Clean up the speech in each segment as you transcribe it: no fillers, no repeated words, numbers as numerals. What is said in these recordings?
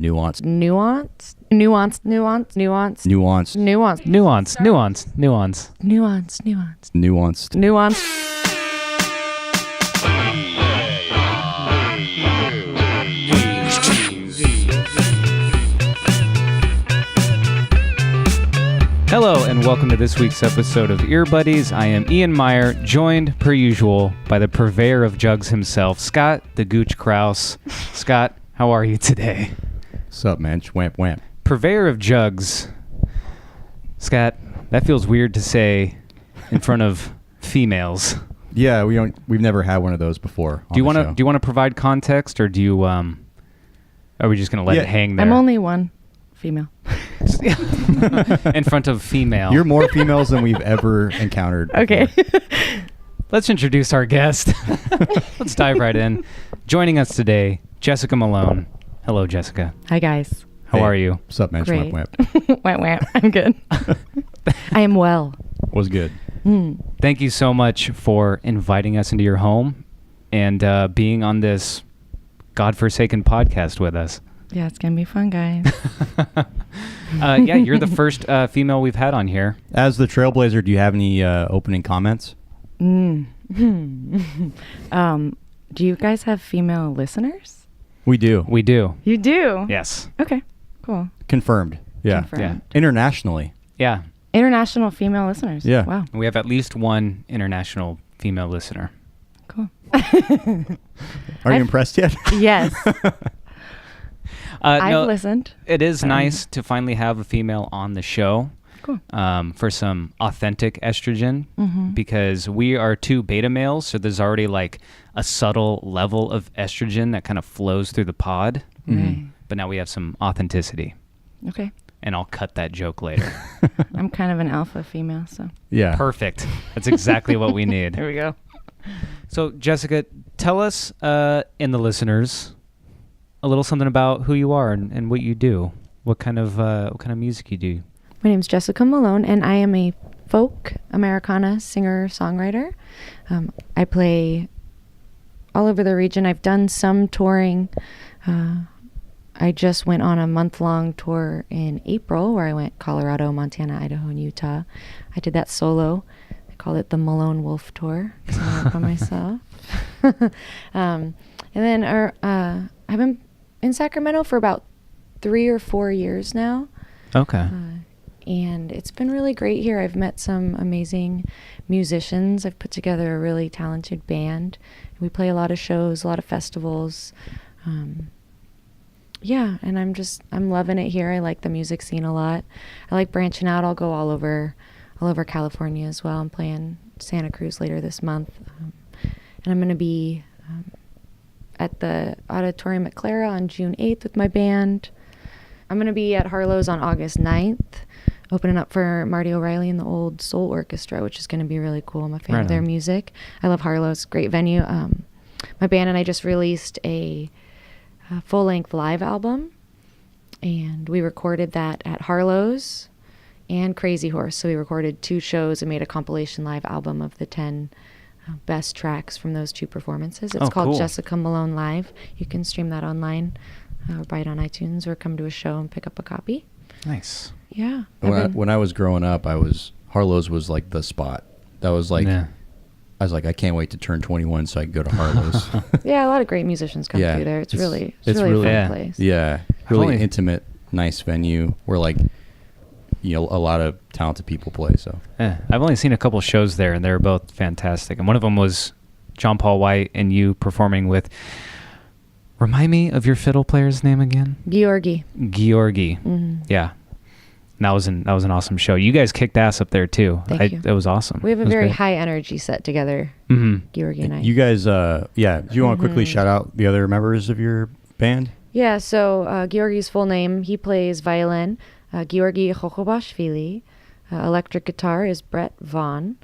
Nuanced. Nuanced. Nuanced. Nuanced. Nuanced. Nuanced. Nuanced. Nuance. Nuance. Nuance. Nuanced. Nuanced. Nuanced. Nuanced. Hello and welcome to this week's episode of Ear Buddies. I am Ian Meyer, joined per usual by the purveyor of jugs himself, Scott the Gooch Krause. Scott, how are you today? What's up, man? Whamp, whamp. Purveyor of jugs. Scott, that feels weird to say in front of females. Yeah, we've never had one of those before. Do you want to provide context, or do you are we just going to let it hang there? I'm only one female. In front of female. You're more females than we've ever encountered before. Okay. Let's introduce our guest. Let's dive right in. Joining us today, Jessica Malone. Hello, Jessica. Hi, guys. How are you? What's up, man? Great. Whamp, whamp. Whamp, whamp. I'm good. I am well. Was good. Thank you so much for inviting us into your home and being on this godforsaken podcast with us. Yeah, it's going to be fun, guys. Yeah, you're the first female we've had on here. As the trailblazer, do you have any opening comments? Do you guys have female listeners? We do. We do. You do? Yes. Okay, cool. Confirmed. Yeah. Confirmed. Yeah. Internationally. Yeah. International female listeners. Yeah. Wow. We have at least one international female listener. Cool. Are you impressed yet? Yes. I've No, listened. it is nice to finally have a female on the show. Cool. For some authentic estrogen, because we are two beta males, so there's already like a subtle level of estrogen that kind of flows through the pod. Right. But now we have some authenticity, Okay. and I'll cut that joke later. I'm kind of an alpha female, so Yeah. Perfect. That's exactly what we need. here we go. So, Jessica, tell us and the listeners a little something about who you are and what you do. What kind of music you do? My name's Jessica Malone, and I am a folk americana singer-songwriter. I play all over the region. I've done some touring. I just went on a month-long tour in April where I went Colorado, Montana, Idaho, and Utah. I did that solo. I called it the Malone Wolf Tour. So I went by myself. And then I've been in Sacramento for about 3 or 4 years now. Okay. And it's been really great here. I've met some amazing musicians. I've put together a really talented band. We play a lot of shows, a lot of festivals. Yeah, and I'm loving it here. I like the music scene a lot. I like branching out. I'll go all over California as well. I'm playing Santa Cruz later this month. And I'm going to be at the Auditorium at Clara on June 8th with my band. I'm going to be at Harlow's on August 9th, opening up for Marty O'Reilly and the Old Soul Orchestra, which is going to be really cool. I'm a fan of their music. I love Harlow's. Great venue. My band and I just released a full-length live album, and we recorded that at Harlow's and Crazy Horse. So we recorded 2 shows and made a compilation live album of the 10 best tracks from those 2 performances. It's called cool. Jessica Malone Live. You can stream that online or buy it on iTunes or come to a show and pick up a copy. Nice. Yeah. When I was growing up, Harlow's was like the spot. That was like, Yeah. I was like, I can't wait to turn 21 so I can go to Harlow's. Yeah, a lot of great musicians come through there. It's really a fun yeah. place. Yeah, really Only- intimate, nice venue where like, a lot of talented people play. So Yeah. I've only seen a couple shows there, and they're both fantastic. And one of them was John Paul White and you performing with. Remind me of your fiddle player's name again. Georgi. Georgi. Mm-hmm. Yeah. And that was an awesome show. You guys kicked ass up there too. Thank you. It was awesome. We have a It was very great. high energy set together, Mm-hmm. Georgi and I. you guys, do you want to quickly shout out the other members of your band? Yeah, so Georgi's full name, he plays violin, Georgi Chochobashvili. Electric guitar is Brett Vaughn.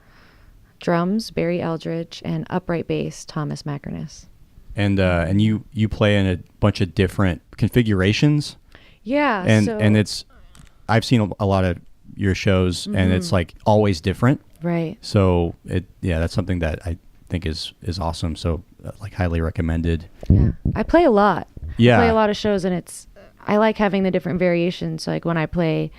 Drums, Barry Eldridge. And upright bass, Thomas Mackernis. And you play in a bunch of different configurations. Yeah. And it's, I've seen a lot of your shows, and it's like always different. Right. So that's something that I think is awesome. So like highly recommended. Yeah. I play a lot. Yeah. I play a lot of shows, and I like having the different variations. So like when I play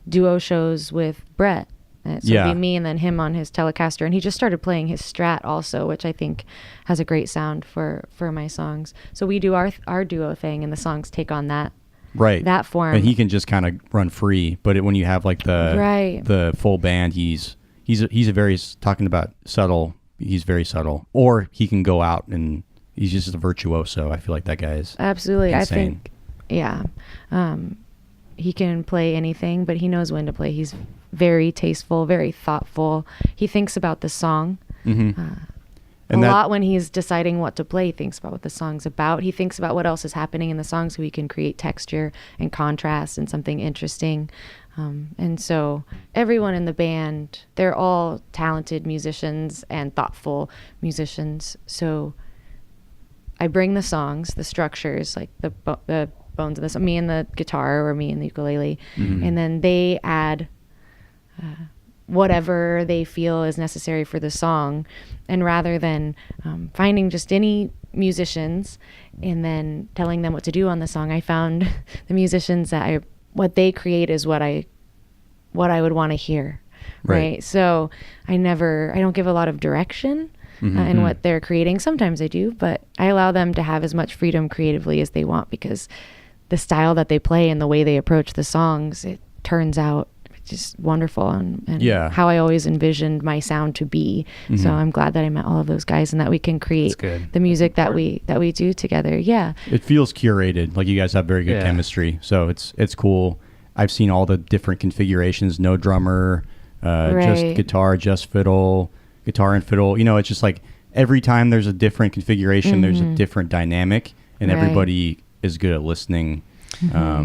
duo shows with Brett, so it'd be me and then him on his Telecaster, and he just started playing his Strat also, which I think has a great sound for my songs. So we do our duo thing, and the songs take on that form. And he can just kind of run free. But when you have like the full band, he's a very, talking about subtle. He's very subtle, or he can go out and he's just a virtuoso. I feel like that guy is absolutely insane. I think, he can play anything, but he knows when to play. He's very tasteful, very thoughtful. He thinks about the song. A lot when he's deciding what to play. He thinks about what the song's about. He thinks about what else is happening in the song so he can create texture and contrast and something interesting. And so everyone in the band, they're all talented musicians and thoughtful musicians. So I bring the songs, the structures, like the bones of this, me and the guitar or me and the ukulele, and then they add whatever they feel is necessary for the song. And rather than finding just any musicians and then telling them what to do on the song, I found the musicians that what they create is what I would want to hear. Right. So I don't give a lot of direction in what they're creating. Sometimes I do, but I allow them to have as much freedom creatively as they want, because the style that they play and the way they approach the songs, it turns out just wonderful and how I always envisioned my sound to be. So I'm glad that I met all of those guys and that we can create the music that we do together. Yeah. It feels curated. Like you guys have very good chemistry. So it's cool. I've seen all the different configurations, no drummer, just guitar, just fiddle, guitar and fiddle. You know, it's just like every time there's a different configuration, there's a different dynamic, and everybody is good at listening.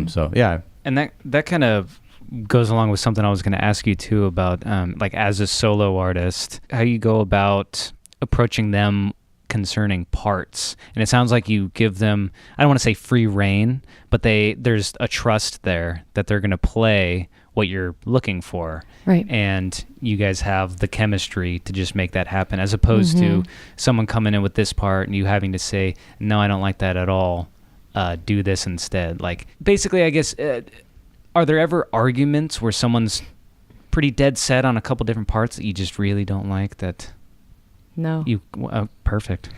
So yeah. And that kind of goes along with something I was going to ask you too about, like as a solo artist, how you go about approaching them concerning parts. And it sounds like you give them, I don't want to say free reign, but there's a trust there that they're going to play what you're looking for. Right. And you guys have the chemistry to just make that happen, as opposed to someone coming in with this part and you having to say, no, I don't like that at all. Do this instead. Like basically, I guess, are there ever arguments where someone's pretty dead set on a couple different parts that you just really don't like? That no. Perfect.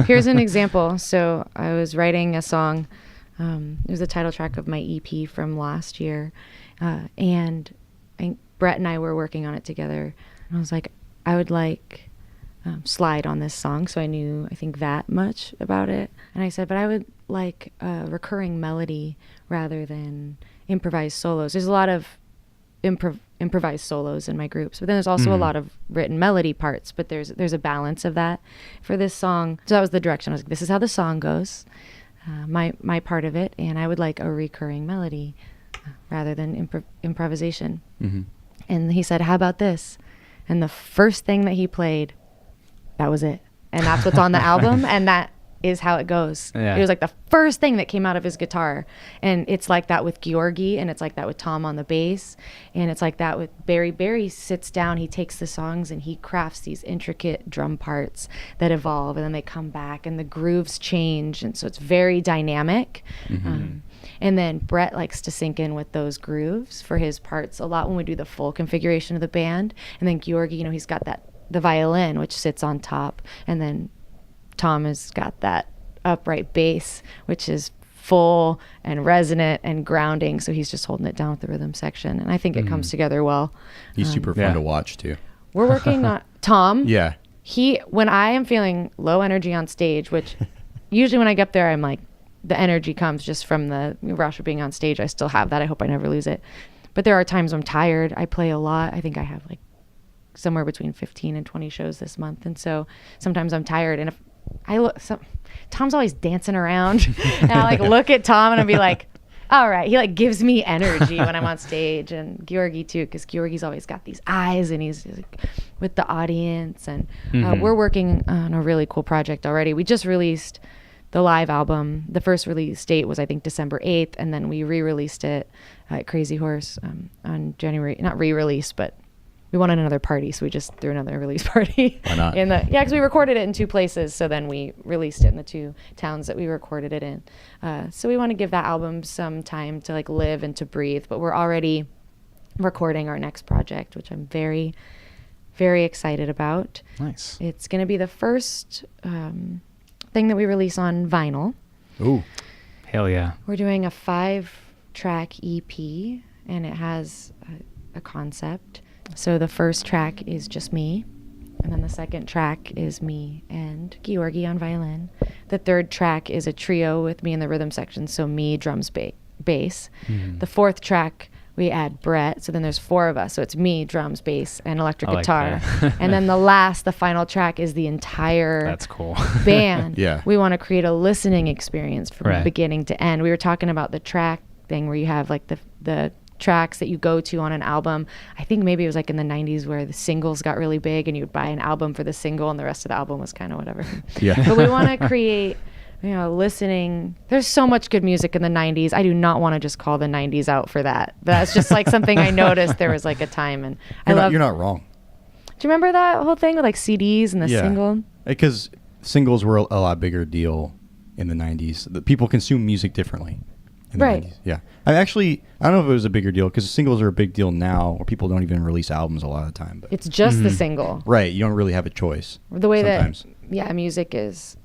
Here's an example. So I was writing a song. It was the title track of my EP from last year. And Brett and I were working on it together. And I was like, I would like slide on this song. So I think that much about it. And I said, but I would like a recurring melody rather than improvised solos. There's a lot of improvised solos in my groups, but then there's also a lot of written melody parts, but there's a balance of that for this song. So that was the direction. I was like, this is how the song goes, my part of it, and I would like a recurring melody rather than improvisation. And he said, how about this? And the first thing that he played, that was it. And that's what's on the album, and that is how it goes. It was like the first thing that came out of his guitar. And it's like that with Georgi, and it's like that with Tom on the bass, and it's like that with Barry. Barry sits down, he takes the songs and he crafts these intricate drum parts that evolve, and then they come back and the grooves change, and so it's very dynamic. And then Brett likes to sync in with those grooves for his parts a lot when we do the full configuration of the band. And then Georgi, he's got the violin, which sits on top, and then Tom has got that upright bass, which is full and resonant and grounding. So he's just holding it down with the rhythm section. And I think it comes together well. He's super fun to watch too. We're working on Tom. Yeah. When I am feeling low energy on stage, which usually when I get up there, I'm like, the energy comes just from the rush of being on stage. I still have that. I hope I never lose it. But there are times I'm tired. I play a lot. I think I have like somewhere between 15 and 20 shows this month. And so sometimes I'm tired. And if I look, Tom's always dancing around, and I look at Tom and I'll be like, all right. He gives me energy when I'm on stage, and Georgi too, because Georgi's always got these eyes and he's with the audience. And we're working on a really cool project already. We just released the live album. The first release date was, I think, December 8th. And then we re-released it at Crazy Horse on January, not re-release, but we wanted another party, so we just threw another release party. Why not? Because we recorded it in 2 places, so then we released it in the 2 towns that we recorded it in. So we want to give that album some time to like live and to breathe, but we're already recording our next project, which I'm very, very excited about. Nice. It's going to be the first thing that we release on vinyl. Ooh. Hell yeah. We're doing a 5-track EP, and it has a concept. So the first track is just me, and then the second track is me and Georgi on violin. The third track is a trio with me in the rhythm section, so me, drums, bass. Mm-hmm. The fourth track, we add Brett, so then there's 4 of us. So it's me, drums, bass, and electric guitar. And then the final track is the entire That's cool. band. Yeah. We want to create a listening experience from beginning to end. We were talking about the track thing where you have like the tracks that you go to on an album. I think maybe it was like in the 90s where the singles got really big and you would buy an album for the single and the rest of the album was kind of whatever. Yeah. But we want to create, listening. There's so much good music in the 90s. I do not want to just call the 90s out for that. That's just like something I noticed. There was like a time, and You're not wrong. Do you remember that whole thing with like CDs and the single? Because singles were a lot bigger deal in the 90s. The people consume music differently in the 90s. Yeah. I don't know if it was a bigger deal because singles are a big deal now, or people don't even release albums a lot of the time. But it's just the single. Right. You don't really have a choice. The way sometimes. that music is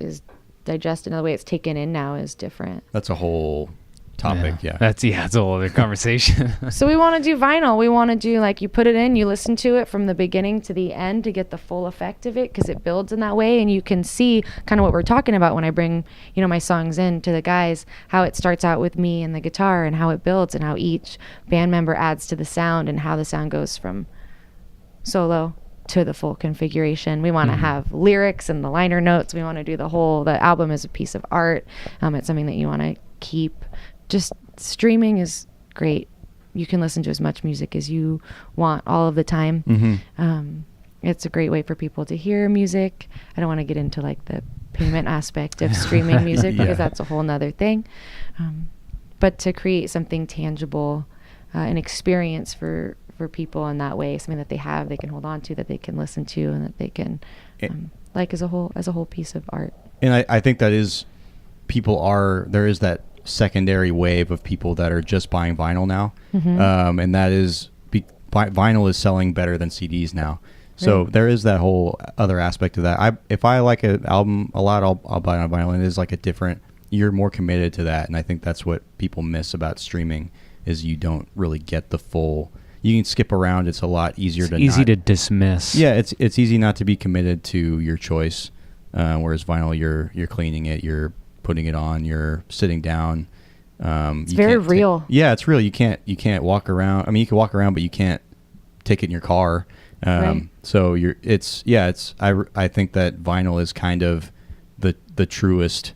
digested and the way it's taken in now is different. That's a whole topic. Yeah. That's a whole other conversation. So we want to do vinyl. We want to do like you put it in, you listen to it from the beginning to the end to get the full effect of it because it builds in that way, and you can see kind of what we're talking about when I bring my songs in to the guys, how it starts out with me and the guitar and how it builds and how each band member adds to the sound and how the sound goes from solo to the full configuration. We want to have lyrics and the liner notes. We want to do the album is a piece of art. It's something that you want to keep. Just streaming is great. You can listen to as much music as you want all of the time. Mm-hmm. It's a great way for people to hear music. I don't want to get into like the payment aspect of streaming music because that's a whole nother thing. But to create something tangible, an experience for people in that way, something that they can hold on to, that they can listen to, and that they can like as a whole piece of art. And I think that is there is that secondary wave of people that are just buying vinyl now. Mm-hmm. And that is vinyl is selling better than CDs now. So there is that whole other aspect of that. If I like an album a lot, I'll buy it on vinyl, and it is like you're more committed to that. And I think that's what people miss about streaming is you don't really get the full. You can skip around. It's a lot easier to dismiss. Yeah, it's easy not to be committed to your choice. Whereas vinyl, you're cleaning it, you're putting it on, you're sitting down. It's very real. It's real. You can't walk around. I mean, you can walk around, but you can't take it in your car. So I think that vinyl is kind of the truest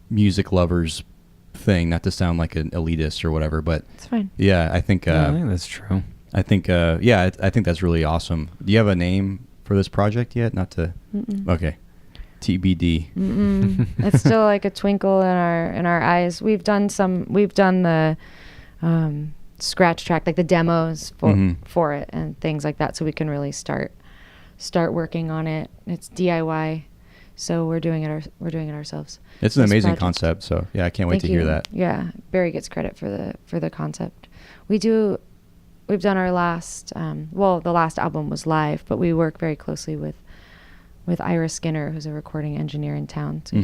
music lovers thing, not to sound like an elitist or whatever, but it's fine. Yeah, I think that's true. I think I think that's really awesome. Do you have a name for this project yet? Not to Okay. TBD. It's still like a twinkle in our eyes. We've done the scratch track, like the demos for it and things like that, so we can really start working on it. It's DIY, so we're doing it ourselves. It's an amazing concept. So yeah, I can't wait to hear that. Yeah, Barry gets credit for the concept. We've done our last the last album was live, but we work very closely with Ira Skinner, who's a recording engineer in town. So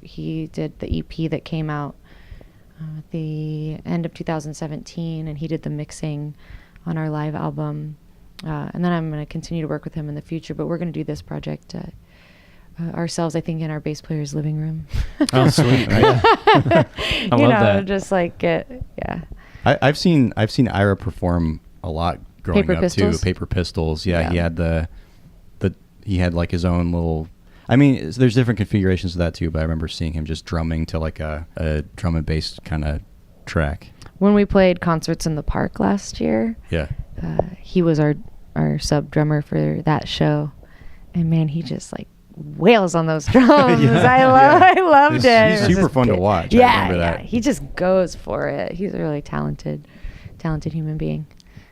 he did the EP that came out at the end of 2017, and he did the mixing on our live album. And then I'm going to continue to work with him in the future, but we're going to do this project ourselves, I think, in our bass player's living room. Oh, sweet. I love that. Just like I've seen Ira perform a lot growing Paper up Pistols? too. Paper Pistols. Yeah, he had he had like his own little. I mean, there's different configurations of that too, but I remember seeing him just drumming to like a drum and bass kind of track. When we played concerts in the park last year, he was our sub drummer for that show, and man, he just like wails on those drums. I loved it. He's super fun to watch. Yeah, I remember that. He just goes for it. He's a really talented human being.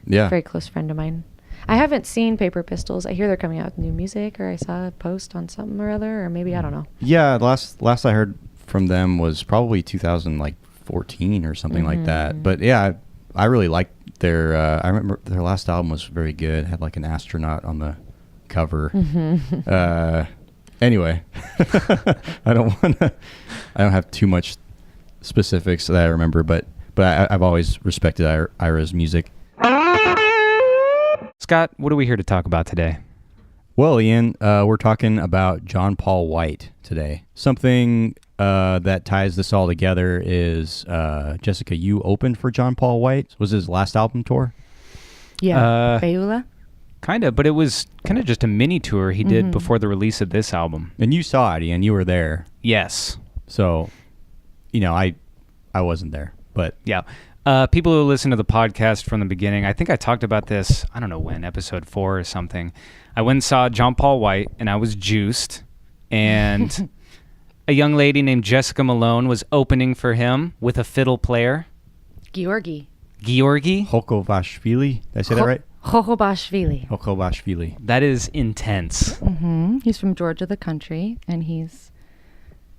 Yeah, very close friend of mine. I haven't seen Paper Pistols. I hear they're coming out with new music, or I saw a post on something or other, or maybe I don't know. Yeah, last I heard from them was probably 2014 or something like that. But yeah, I really liked their. I remember their last album was very good. It had like an astronaut on the cover. Anyway, I don't have too much specifics that I remember, but I've always respected Ira's music. Scott, what are we here to talk about today? Well, Ian, we're talking about John Paul White today. Something that ties this all together is, Jessica, you opened for John Paul White. Was his last album tour? Yeah, Beulah? Kind of, but it was kind of just a mini tour he did before the release of this album. And you saw it, Ian. You were there. Yes. So, I wasn't there, but... Yeah. People who listen to the podcast from the beginning, I think I talked about this, I don't know when, episode 4 or something. I went and saw John Paul White, and I was juiced, and a young lady named Jessica Malone was opening for him with a fiddle player. Georgi. Hokovashvili. Did I say that right? Hokovashvili. That is intense. He's from Georgia, the country, and he's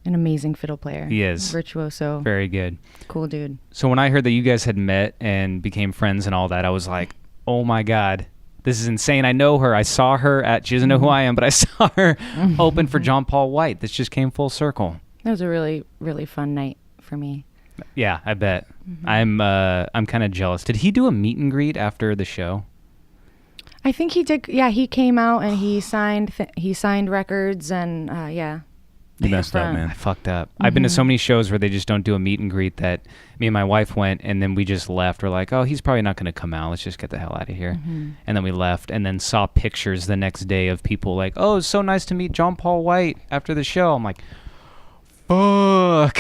an amazing fiddle player. He is. Virtuoso. Very good. Cool dude. So when I heard that you guys had met and became friends and all that, I was like, oh my God, this is insane. I know her. I saw her she doesn't know who I am, but I saw her open for John Paul White. This just came full circle. That was a really, really fun night for me. Yeah, I bet. I'm kind of jealous. Did he do a meet and greet after the show? I think he did. Yeah, he came out and he signed records and yeah. You messed up, man. I fucked up. I've been to so many shows where they just don't do a meet and greet that me and my wife went, and then we just left. We're like, oh, he's probably not going to come out. Let's just get the hell out of here. And then we left and then saw pictures the next day of people like, oh, it's so nice to meet John Paul White after the show. I'm like, fuck.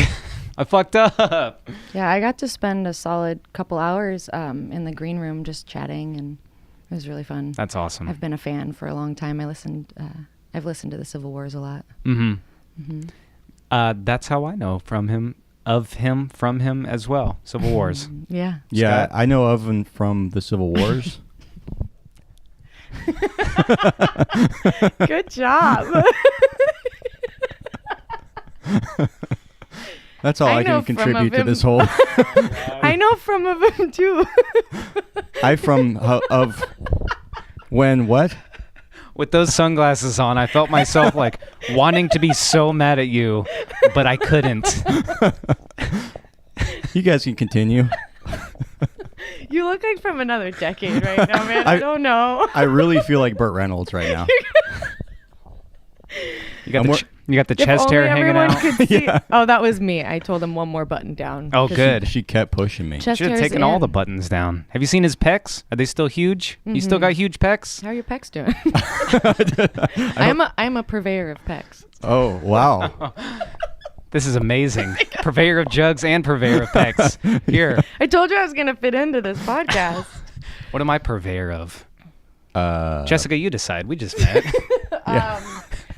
I fucked up. Yeah, I got to spend a solid couple hours in the green room just chatting, and it was really fun. That's awesome. I've been a fan for a long time. I've listened to the Civil Wars a lot. That's how I know from him as well. Civil Wars. Yeah. Yeah, Scott? I know of him from the Civil Wars. Good job. That's all I can contribute to this whole... I know from of him too. Of when what? With those sunglasses on, I felt myself like wanting to be so mad at you, but I couldn't. You guys can continue. You look like from another decade right now, man. I don't know. I really feel like Burt Reynolds right now. You got the chest hair hanging out. Could see. Yeah. Oh, that was me. I told him one more button down. Oh, good. She kept pushing me. Should have taken all the buttons down. Have you seen his pecs? Are they still huge? You still got huge pecs? How are your pecs doing? I'm a purveyor of pecs. Oh, wow. This is amazing. Purveyor of jugs and purveyor of pecs. Here. I told you I was going to fit into this podcast. What am I purveyor of? Jessica, you decide. We just met.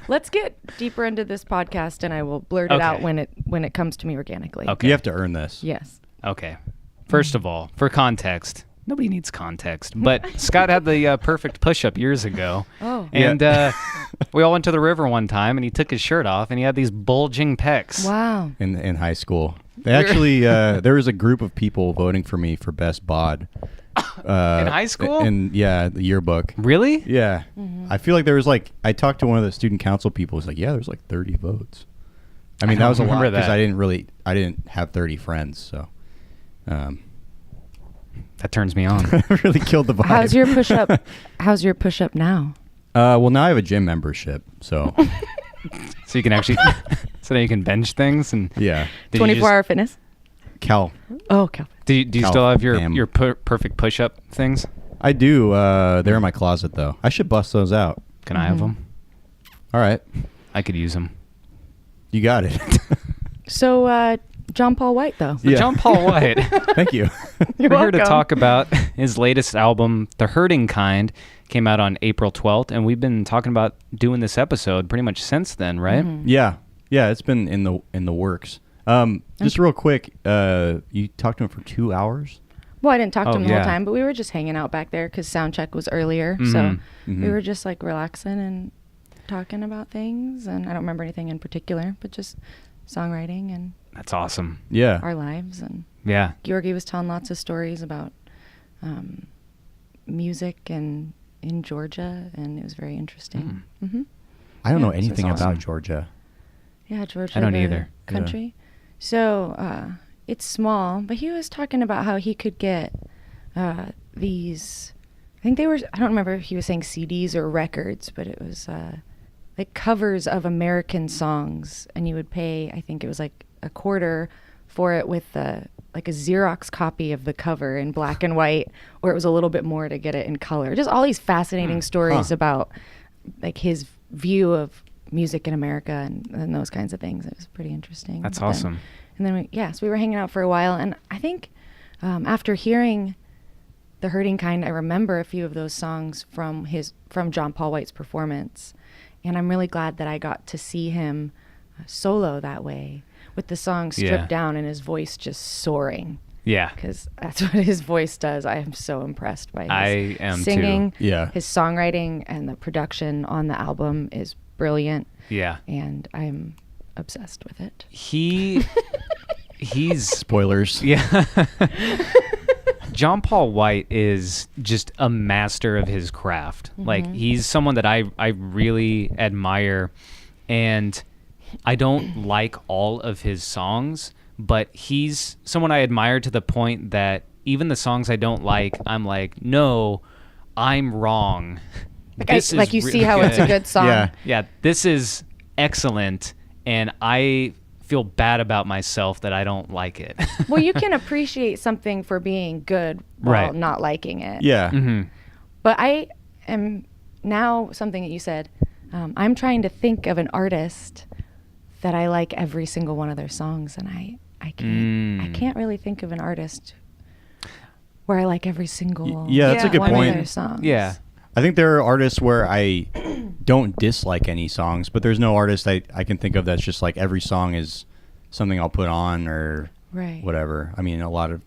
Let's get deeper into this podcast, and I will blurt it out when it comes to me organically. Okay. You have to earn this. Yes. Okay. First of all, for context, nobody needs context, but Scott had the perfect push-up years ago. Oh. And we all went to the river one time, and he took his shirt off, and he had these bulging pecs. Wow. In high school. They actually, there was a group of people voting for me for best bod. In high school? The yearbook. Really? Yeah. I feel like there was I talked to one of the student council people. He's like, yeah, there's 30 votes. I mean, that was a lot because I didn't have 30 friends. So, that turns me on. Really killed the vibe. How's your push-up now? Well, now I have a gym membership. So, so you can actually, so now you can bench things and 24-hour fitness. Cal. Oh, Cal. Do you still have your perfect push-up things? I do. They're in my closet, though. I should bust those out. Can I have them? All right. I could use them. You got it. So, John Paul White, though. Yeah. John Paul White. Thank you. We're here to talk about his latest album, The Hurting Kind, came out on April 12th, and we've been talking about doing this episode pretty much since then, right? Yeah. Yeah, it's been in the works. Just real quick, you talked to him for 2 hours? Well, I didn't talk to him the whole time, but we were just hanging out back there because sound check was earlier. So we were just like relaxing and talking about things. And I don't remember anything in particular, but just songwriting and that's awesome. Yeah. our lives. And Georgi was telling lots of stories about music and in Georgia, and it was very interesting. I don't know anything about Georgia. Yeah, Georgia. I don't either. Country. Yeah. So it's small, but he was talking about how he could get these. I think they were. I don't remember if he was saying CDs or records, but it was like covers of American songs, and you would pay. I think it was like $0.25 for it with like a Xerox copy of the cover in black and white, or it was a little bit more to get it in color. Just all these fascinating stories about like his view of music in America and those kinds of things. It was pretty interesting. That's awesome. And then so we were hanging out for a while, and I think after hearing The Hurting Kind, I remember a few of those songs from John Paul White's performance, and I'm really glad that I got to see him solo that way, with the song stripped down and his voice just soaring. Yeah. Because that's what his voice does. I am so impressed by his singing. Too. Yeah. His songwriting and the production on the album is brilliant. Yeah. And I'm obsessed with it. He's spoilers. Yeah. John Paul White is just a master of his craft. Like, he's someone that I really admire, and I don't like all of his songs, but he's someone I admire to the point that even the songs I don't like, I'm like, no, I'm wrong. Like you see how it's a good song. Yeah, this is excellent, and I feel bad about myself that I don't like it. Well, you can appreciate something for being good while not liking it. Yeah. But I am now, something that you said, I'm trying to think of an artist that I like every single one of their songs, and I can't really think of an artist where I like every single that's a good one point. of their songs. Yeah. I think there are artists where I don't dislike any songs, but there's no artist I can think of that's just like every song is something I'll put on or whatever. I mean, a lot of,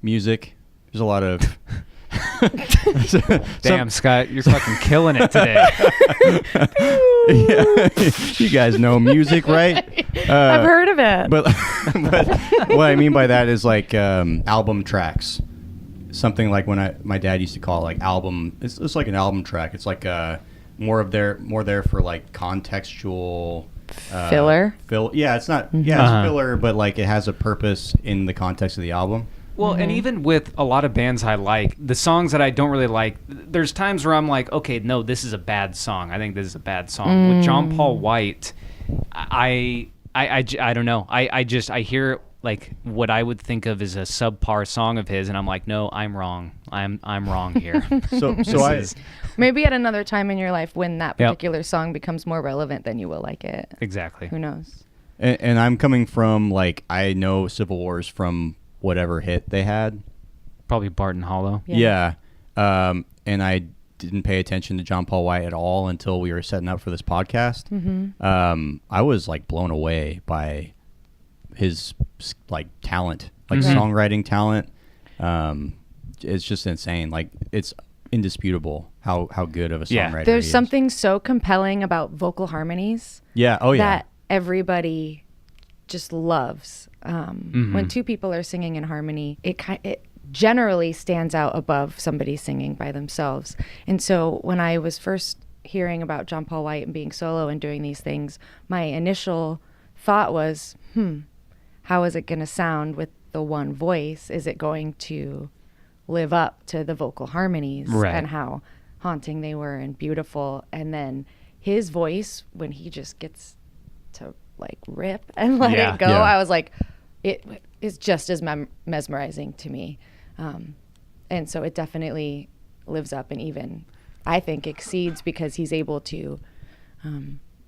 music. There's a lot of... Damn, Scott, you're fucking killing it today. You guys know music, right? I've heard of it. But what I mean by that is like album tracks. Something like when my dad used to call it like album. It's like an album track. It's like more there for like contextual filler. Yeah, it's not. Yeah, it's filler, but like it has a purpose in the context of the album. Well, and even with a lot of bands I like, the songs that I don't really like, there's times where I'm like, okay, no, this is a bad song. I think this is a bad song. With John Paul White, I don't know. I hear like what I would think of as a subpar song of his, and I'm like, no, I'm wrong. I'm wrong here. Maybe at another time in your life when that particular song becomes more relevant, then you will like it. Exactly. Who knows? And I'm coming from like I know Civil Wars from whatever hit they had. Probably Barton Hollow. Yeah. And I didn't pay attention to John Paul White at all until we were setting up for this podcast. I was like blown away by his like talent, like songwriting talent. It's just insane. Like it's indisputable how good of a songwriter There's he is. something so compelling about vocal harmonies. Yeah. Oh yeah. That everybody just loves. When two people are singing in harmony, it generally stands out above somebody singing by themselves. And so when I was first hearing about John Paul White and being solo and doing these things, my initial thought was, how is it going to sound with the one voice? Is it going to live up to the vocal harmonies and how haunting they were and beautiful? And then his voice, when he just gets to like rip and let it go, I was like, it is just as mesmerizing to me. And so it definitely lives up and even, I think, exceeds because he's able to,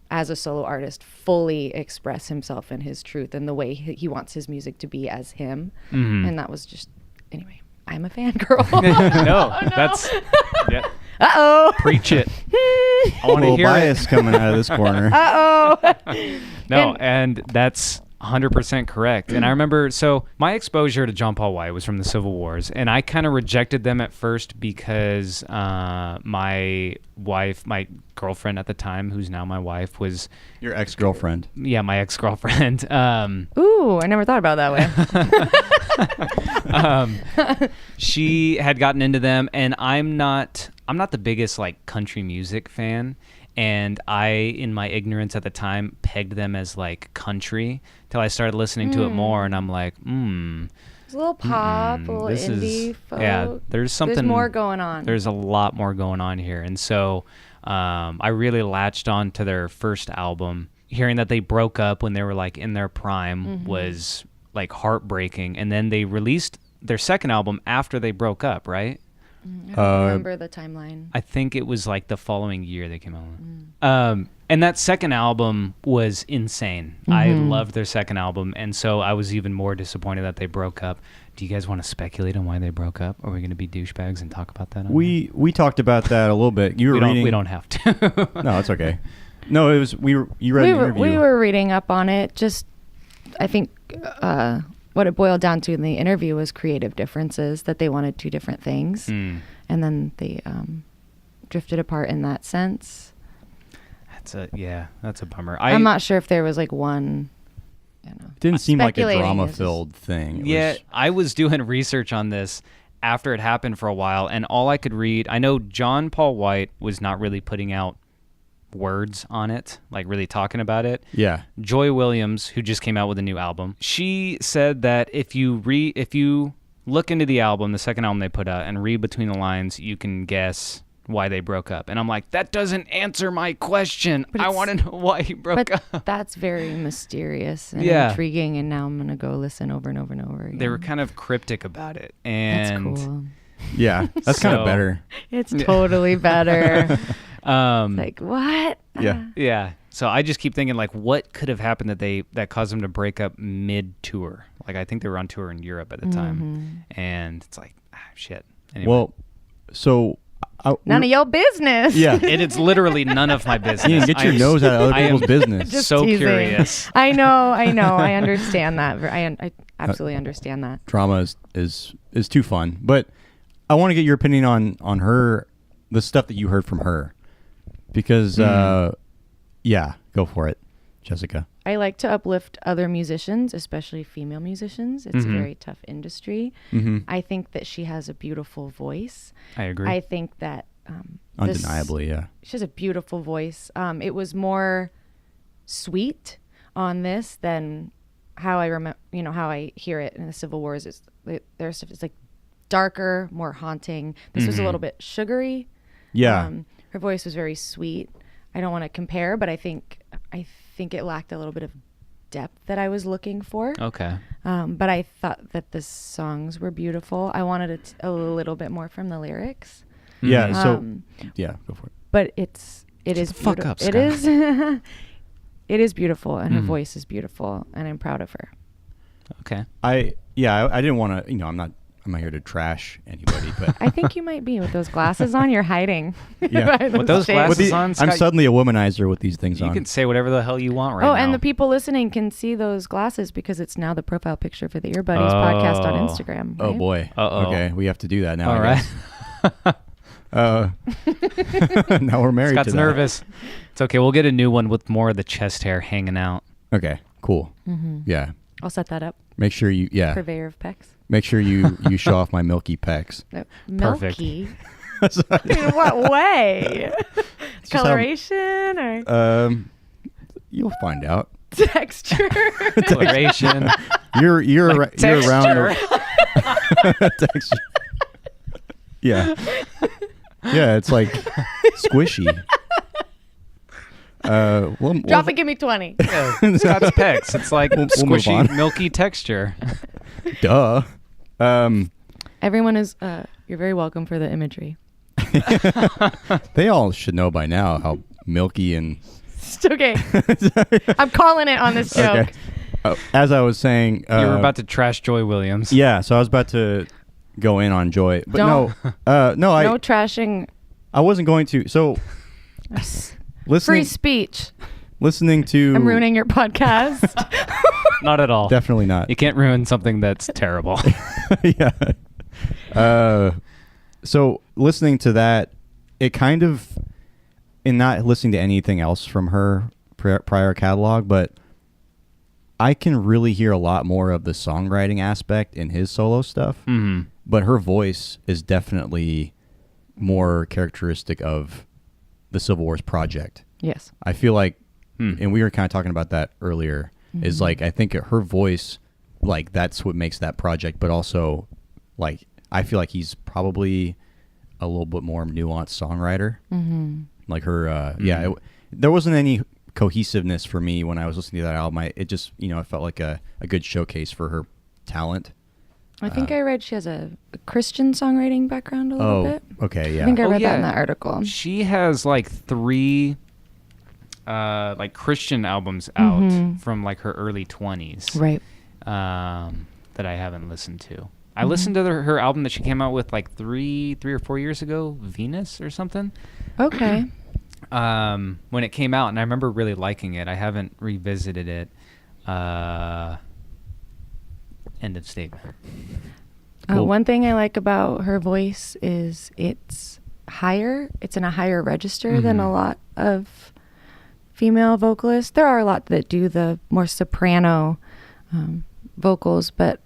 as a solo artist, fully express himself and his truth and the way he wants his music to be as him. And that was just, anyway, I'm a fangirl. That's... Yeah. Uh-oh. Preach it. I want to hear bias coming out of this corner. Uh-oh. No, and that's 100% correct. And I remember, so my exposure to John Paul White was from the Civil Wars, and I kind of rejected them at first because my girlfriend at the time, who's now my wife, was... Your ex-girlfriend. Yeah, my ex-girlfriend. Ooh, I never thought about it that way. She had gotten into them, and I'm not the biggest like country music fan. And I, in my ignorance at the time, pegged them as like country till I started listening to it more, and I'm like, It's a little pop, a little indie folk. Yeah, there's something. There's more going on. There's a lot more going on here, and so I really latched on to their first album. Hearing that they broke up when they were like in their prime was like heartbreaking, and then they released their second album after they broke up, right? I don't remember the timeline. I think it was like the following year they came out. And that second album was insane. I loved their second album, and so I was even more disappointed that they broke up. Do you guys want to speculate on why they broke up? Are we going to be douchebags and talk about that? We talked about that a little bit. You were reading. We don't have to. No, it's okay. No, it was you read an interview. We were reading up on it. Just, I think what it boiled down to in the interview was creative differences, that they wanted two different things, and then they drifted apart in that sense. That's a bummer. I'm not sure if there was like one. It didn't seem like a drama-filled thing. I was doing research on this after it happened for a while, and all I could read, I know John Paul White was not really putting out words on it, like really talking about it. Yeah. Joy Williams, who just came out with a new album, she said that if you look into the album, the second album they put out, and read between the lines, you can guess why they broke up. And I'm like, that doesn't answer my question. I want to know why he broke up. That's very mysterious and intriguing, and now I'm going to go listen over and over and over again. They were kind of cryptic about it. And that's cool. Yeah, that's kind of better. It's totally better. It's like, what? Yeah. So I just keep thinking, like, what could have happened that caused them to break up mid-tour? Like, I think they were on tour in Europe at the time. And it's like, shit. Anyway. Well, so... none of your business. Yeah. It's literally none of my business. Ian, get your nose out of other people's business. Just so teasing. Curious. I know. I understand that. I absolutely understand that. Drama is too fun. But I want to get your opinion on her, the stuff that you heard from her. Because, go for it, Jessica. I like to uplift other musicians, especially female musicians. It's a very tough industry. I think that she has a beautiful voice. I agree. I think that... undeniably, yeah. She has a beautiful voice. It was more sweet on this than how I remember, how I hear it in the Civil Wars. There's stuff that's like darker, more haunting. This was a little bit sugary. Yeah. Her voice was very sweet. I don't want to compare, but I think it lacked a little bit of depth that I was looking for. Okay. But I thought that the songs were beautiful. I wanted a little bit more from the lyrics. Yeah. Go for it. But it is fuck up, Scott. It is beautiful, and her voice is beautiful, and I'm proud of her. Okay. I didn't want to. I'm not here to trash anybody, but I think you might be with those glasses on. You're hiding. Yeah. With those glasses on, Scott, I'm suddenly a womanizer with these things on. You can say whatever the hell you want right now. Oh, and the people listening can see those glasses because it's now the profile picture for the EarBuddies podcast on Instagram. Right? Oh boy. Uh-oh. Okay, we have to do that now. All right. Now we're married. Scott's to that. nervous. It's okay. We'll get a new one with more of the chest hair hanging out. Okay. Cool. Yeah. I'll set that up. Make sure you. Yeah. Purveyor of pecs. Make sure you show off my milky pecs. No, Perfect. milky. In what way? Coloration or you'll find out. Texture. Coloration. You're like you're around. Texture. Yeah. Yeah, it's like squishy. Drop it. Give me 20. Yeah, Scott's pecs. It's like squishy, milky texture. Duh. Everyone is. You're very welcome for the imagery. They all should know by now how milky and. It's okay. I'm calling it on this joke. Okay. As I was saying, you were about to trash Joy Williams. Yeah, so I was about to go in on Joy, but no, no trashing. I wasn't going to. So, free speech. Listening to. I'm ruining your podcast. Not at all. Definitely not. You can't ruin something that's terrible. Yeah. So listening to that, it kind of, and not listening to anything else from her prior catalog, but I can really hear a lot more of the songwriting aspect in his solo stuff. Mm-hmm. But her voice is definitely more characteristic of the Civil Wars project. Yes. I feel like, and we were kind of talking about that earlier, is like, I think her voice, like, that's what makes that project, but also, like, I feel like he's probably a little bit more nuanced songwriter. Mm-hmm. Like her, there wasn't any cohesiveness for me when I was listening to that album. It just, it felt like a good showcase for her talent. I think I read she has a Christian songwriting background a little bit. Okay, yeah. I think I read that in that article. She has like 3 like Christian albums out from like her early 20s. Right. That I haven't listened to. I listened to her album that she came out with like 3 or 4 years ago, Venus or something. Okay. When it came out, and I remember really liking it. I haven't revisited it. End of statement. Cool. One thing I like about her voice is it's higher. It's in a higher register than a lot of female vocalists. There are a lot that do the more soprano vocals, but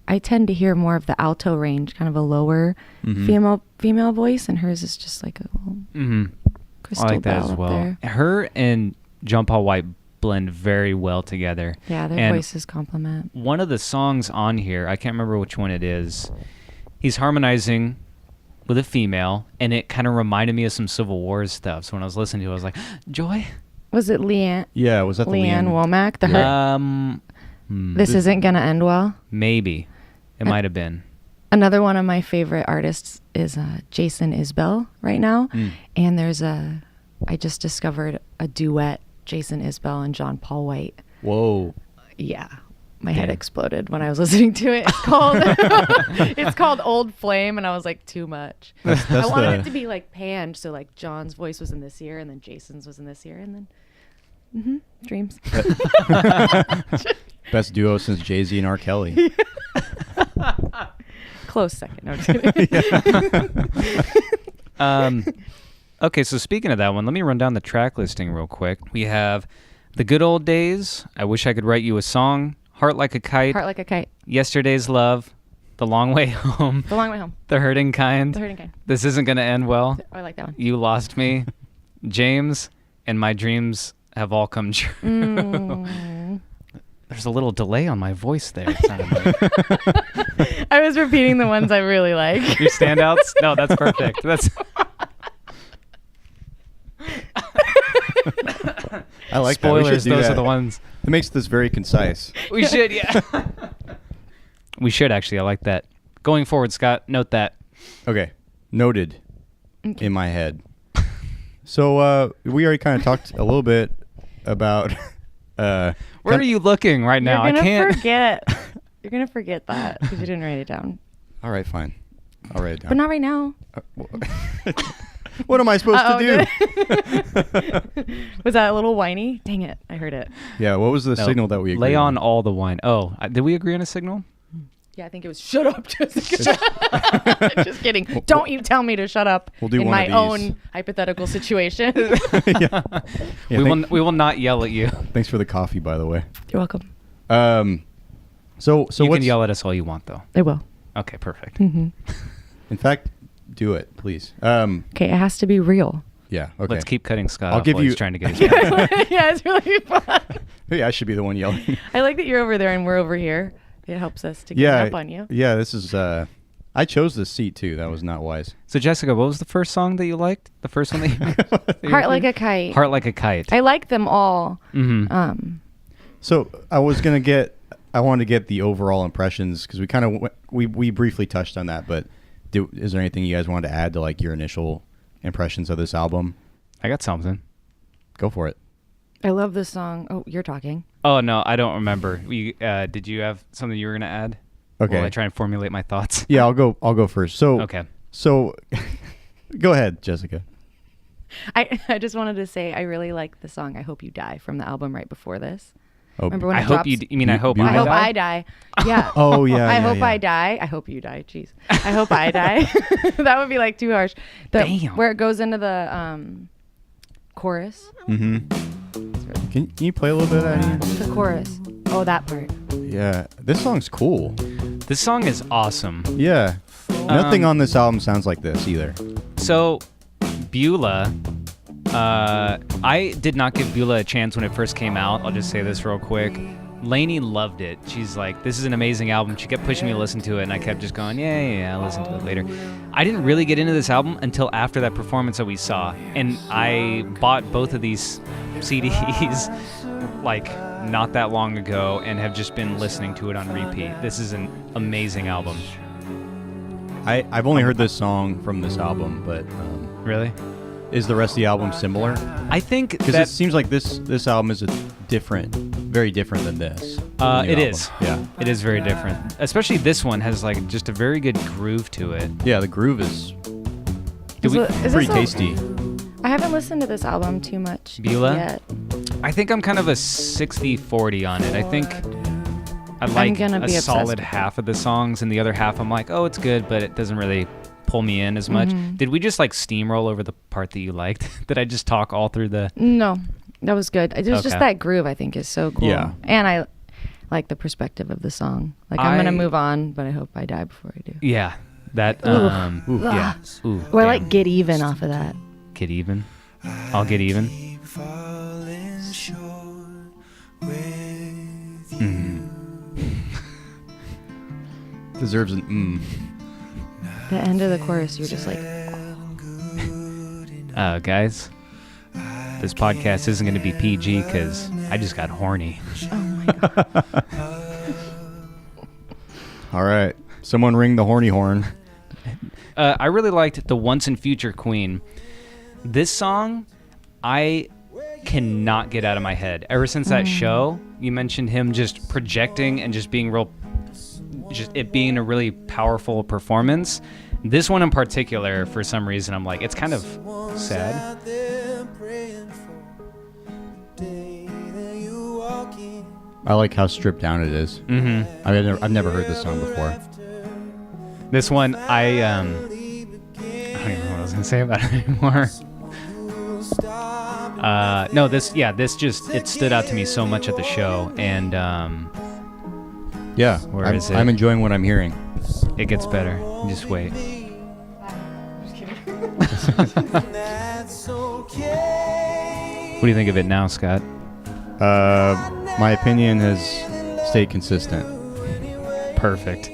I tend to hear more of the alto range, kind of a lower female voice, and hers is just like a little crystal I like that bell as well. up there. Her and John Paul White blend very well together. Yeah, their voices complement. One of the songs on here, I can't remember which one it is, he's harmonizing with a female, and it kind of reminded me of some Civil War stuff. So when I was listening to it, I was like, Joy? Was it Leanne? Yeah, was that the Leanne Womack? This isn't gonna end well. Maybe. It might have been. Another one of my favorite artists is Jason Isbell right now. And I just discovered a duet, Jason Isbell and John Paul White. Whoa. Yeah. My head exploded when I was listening to it. It's called Old Flame, and I was like, too much. I wanted it to be like panned, so like John's voice was in this ear, and then Jason's was in this ear, and then dreams. Best duo since Jay-Z and R. Kelly. Close second. No, I'm just kidding. Okay, so speaking of that one, let me run down the track listing real quick. We have The Good Old Days, I Wish I Could Write You a Song, Heart Like a Kite, Heart Like a Kite, Yesterday's Love, The Long Way Home, The Long Way Home, The Hurting Kind, The Hurting Kind, This Isn't Gonna End Well, I like that one, You Lost Me, James, and My Dreams Have All Come True. There's a little delay on my voice there. It sounded like. I was repeating the ones I really like. Your standouts? No, that's perfect. That's. I like spoilers. That. We should do those that. Are the ones. It makes this very concise. We should, yeah. We should actually. I like that. Going forward, Scott, note that. Okay, noted. Okay. In my head. So we already kind of talked a little bit about. Where are you looking right now? You're gonna I can't forget. You're gonna forget that because you didn't write it down. All right, fine. I'll write it down. But not right now. What am I supposed to do? Was that a little whiny? Dang it! I heard it. Yeah. What was the signal that we agreed lay on all the wine? Oh, did we agree on a signal? Yeah, I think it was shut up, Jessica. Just kidding. Don't you tell me to shut up we'll do in one my of these. own hypothetical situation. Yeah, we will not yell at you. Thanks for the coffee, by the way. You're welcome. So you can yell at us all you want, though. I will. Okay, perfect. In fact, do it, please. Okay, it has to be real. Yeah. Okay. Let's keep cutting Scott. I'll off give while you. He's trying to get his. Yeah, it's really fun. Maybe I should be the one yelling. I like that you're over there and we're over here. It helps us to get up on you. Yeah, this is. I chose this seat too. That was not wise. So Jessica, what was the first song that you liked? The first one that you Heart Like a Kite. Heart Like a Kite. I like them all. So I wanted to get the overall impressions because we kind of we briefly touched on that. But is there anything you guys wanted to add to like your initial impressions of this album? I got something. Go for it. I love this song. Oh, you're talking. Oh no, I don't remember. Did you have something you were gonna add? Okay. While I try and formulate my thoughts. Yeah, I'll go first. So okay. So go ahead, Jessica. I just wanted to say I really like the song I Hope You Die from the album right before this. Oh, Remember when I it hope drops? you mean I hope Beulah? I hope die? I die. Yeah. Oh, yeah. I yeah, hope yeah. I die. I hope you die. Jeez. I hope I die. That would be like too harsh. Damn. Where it goes into the chorus. Mm-hmm. Can you play a little bit of that, Ian? The chorus. Oh, that part. Yeah. This song's cool. This song is awesome. Yeah. Nothing on this album sounds like this either. So, Beulah, I did not give Beulah a chance when it first came out. I'll just say this real quick. Lainey loved it. She's like, this is an amazing album. She kept pushing me to listen to it, and I kept just going, yeah, I'll listen to it later. I didn't really get into this album until after that performance that we saw, and I bought both of these CDs like not that long ago and have just been listening to it on repeat. This is an amazing album. I've only heard this song from this album, but Really? is the rest of the album similar? I think Because that it seems like this album is very different than this. it album. is. Yeah. It is very different. Especially this one has like just a very good groove to it. Yeah, the groove is Is pretty this tasty. I haven't listened to this album too much Beulah? yet. I think I'm kind of a 60-40 on it. I think I like gonna a be obsessed solid with half of the songs, and the other half I'm like, oh, it's good, but it doesn't really pull me in as much. Mm-hmm. Did we just like steamroll over the part that you liked? Did I just talk all through the... No, that was good. It was just Okay. that groove I think is so cool. Yeah. And I like the perspective of the song. Like I'm gonna move on, but I hope I die before I do. Yeah, that... Ooh. yeah. Ooh, Or I damn. like Get Even off of that. Get Even? I'll Get Even. Deserves an The end of the chorus, you're just like, Guys, this podcast isn't going to be PG because I just got horny. oh my god. All right. Someone ring the horny horn. I really liked the Once and Future Queen. This song, I cannot get out of my head. Ever since that show, you mentioned him just projecting and just being just it being a really powerful performance. This one in particular, for some reason, I'm like, it's kind of sad. I like how stripped down it is. Mm-hmm. I've never heard this song before. This one, I don't even know what I was gonna say about it anymore. No, this just it stood out to me so much at the show, and Yeah, Where is it? I'm enjoying what I'm hearing. it gets better. Just wait. What do you think of it now, Scott? My opinion has stayed consistent. Perfect.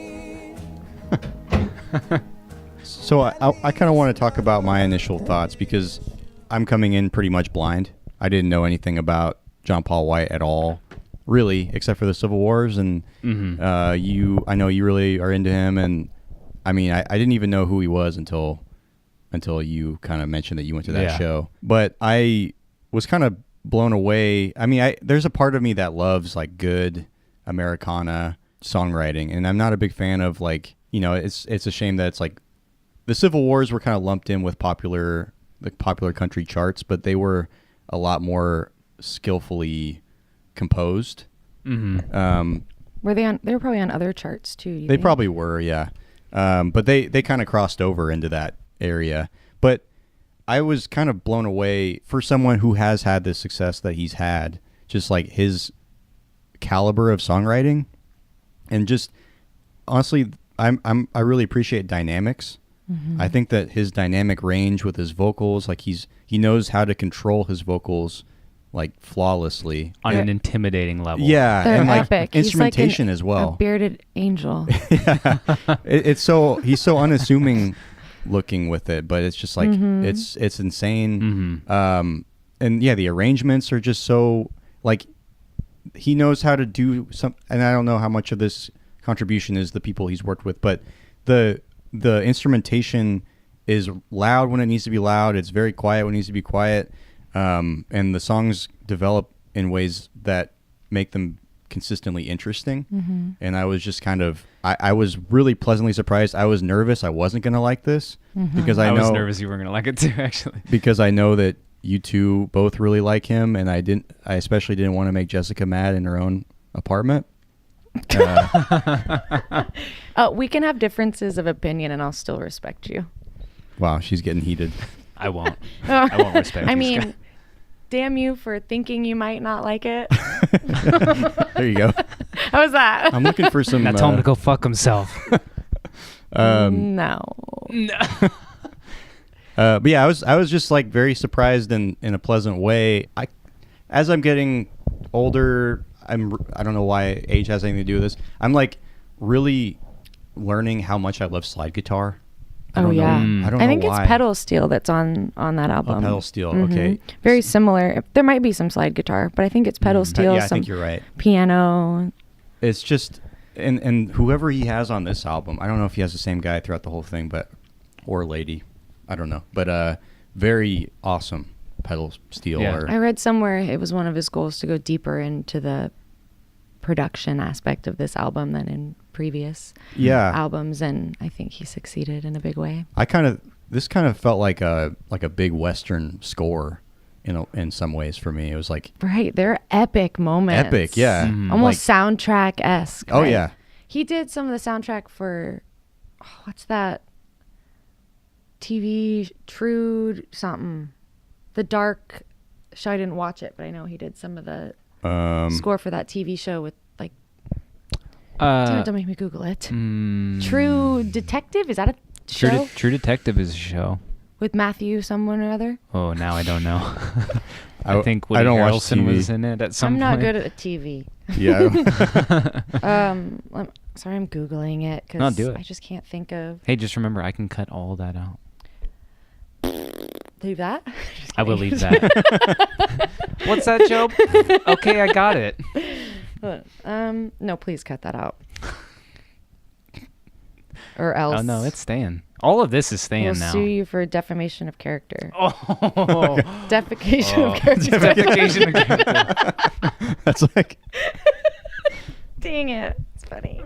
So I kind of want to talk about my initial thoughts because I'm coming in pretty much blind. I didn't know anything about John Paul White at all, really, except for the Civil Wars. And I know you really are into him. And I mean, I didn't even know who he was until you kind of mentioned that you went to that show. But I was kind of blown away. I mean, there's a part of me that loves like good Americana songwriting, and I'm not a big fan of like, you know, it's a shame that it's like the Civil Wars were kind of lumped in with popular country charts, but they were a lot more skillfully composed. Mm-hmm. Were they on? They were probably on other charts too. They probably were, yeah. But they kind of crossed over into that area. But I was kind of blown away for someone who has had the success that he's had, just like his caliber of songwriting, and just honestly, I really appreciate dynamics. Mm-hmm. I think that his dynamic range with his vocals, like he knows how to control his vocals like flawlessly On an intimidating level. Yeah, They're and like epic. He's instrumentation like as well. A bearded angel. Yeah, he's so unassuming looking with it, but it's just like it's insane. And yeah, the arrangements are just so like he knows how to do some. And I don't know how much of this contribution is the people he's worked with, but the instrumentation is loud when it needs to be loud. It's very quiet when it needs to be quiet. And the songs develop in ways that make them consistently interesting. And I was just kind of, I was really pleasantly surprised. I was nervous I wasn't going to like this because I was know nervous you weren't going to like it too, actually. because I know that you two both really like him, and I especially didn't want to make Jessica mad in her own apartment. We can have differences of opinion, and I'll still respect you. Wow, she's getting heated. I won't. I won't respect. I mean, damn you for thinking you might not like it. There you go. How was that? I'm looking for some. Now tell him to go fuck himself. No. But yeah, I was just like very surprised in a pleasant way. As I'm getting older, I don't know why age has anything to do with this. I'm like really learning how much I love slide guitar. I don't know I think why. it's pedal steel that's on that album. Oh, pedal steel. Okay. Very similar. There might be some slide guitar, but I think it's pedal steel. Yeah, I think you're right. Piano. It's just and whoever he has on this album, I don't know if he has the same guy throughout the whole thing, or lady, I don't know, but very awesome pedal steel. Yeah. I read somewhere it was one of his goals to go deeper into the production aspect of this album than in previous albums, and I think he succeeded in a big way. This kind of felt like a big Western score in some ways for me. It was like they're epic moments. Epic, yeah. Almost soundtrack-esque. Oh right? yeah. He did some of the soundtrack for what's that TV True something. The Dark show. I didn't watch it, but I know he did some of the score for that TV show with like. Damn it, don't make me Google it. True Detective, is that a show? True Detective is a show with Matthew someone or other. Oh, now I don't know. I think Woody I don't watch Harrelson TV. was in it at some I'm point. not good at TV. Yeah. Sorry, I'm Googling it No, because do it. I just can't think of. Hey, just remember, I can cut all that out. Leave that? I will leave that. What's that, Joe? Okay, I got it. No, please cut that out. Or else. Oh, no, it's staying. All of this is staying we'll now. sue you for defamation of character. Oh. Defecation of character. Defecation of character. That's like. Dang it. It's funny.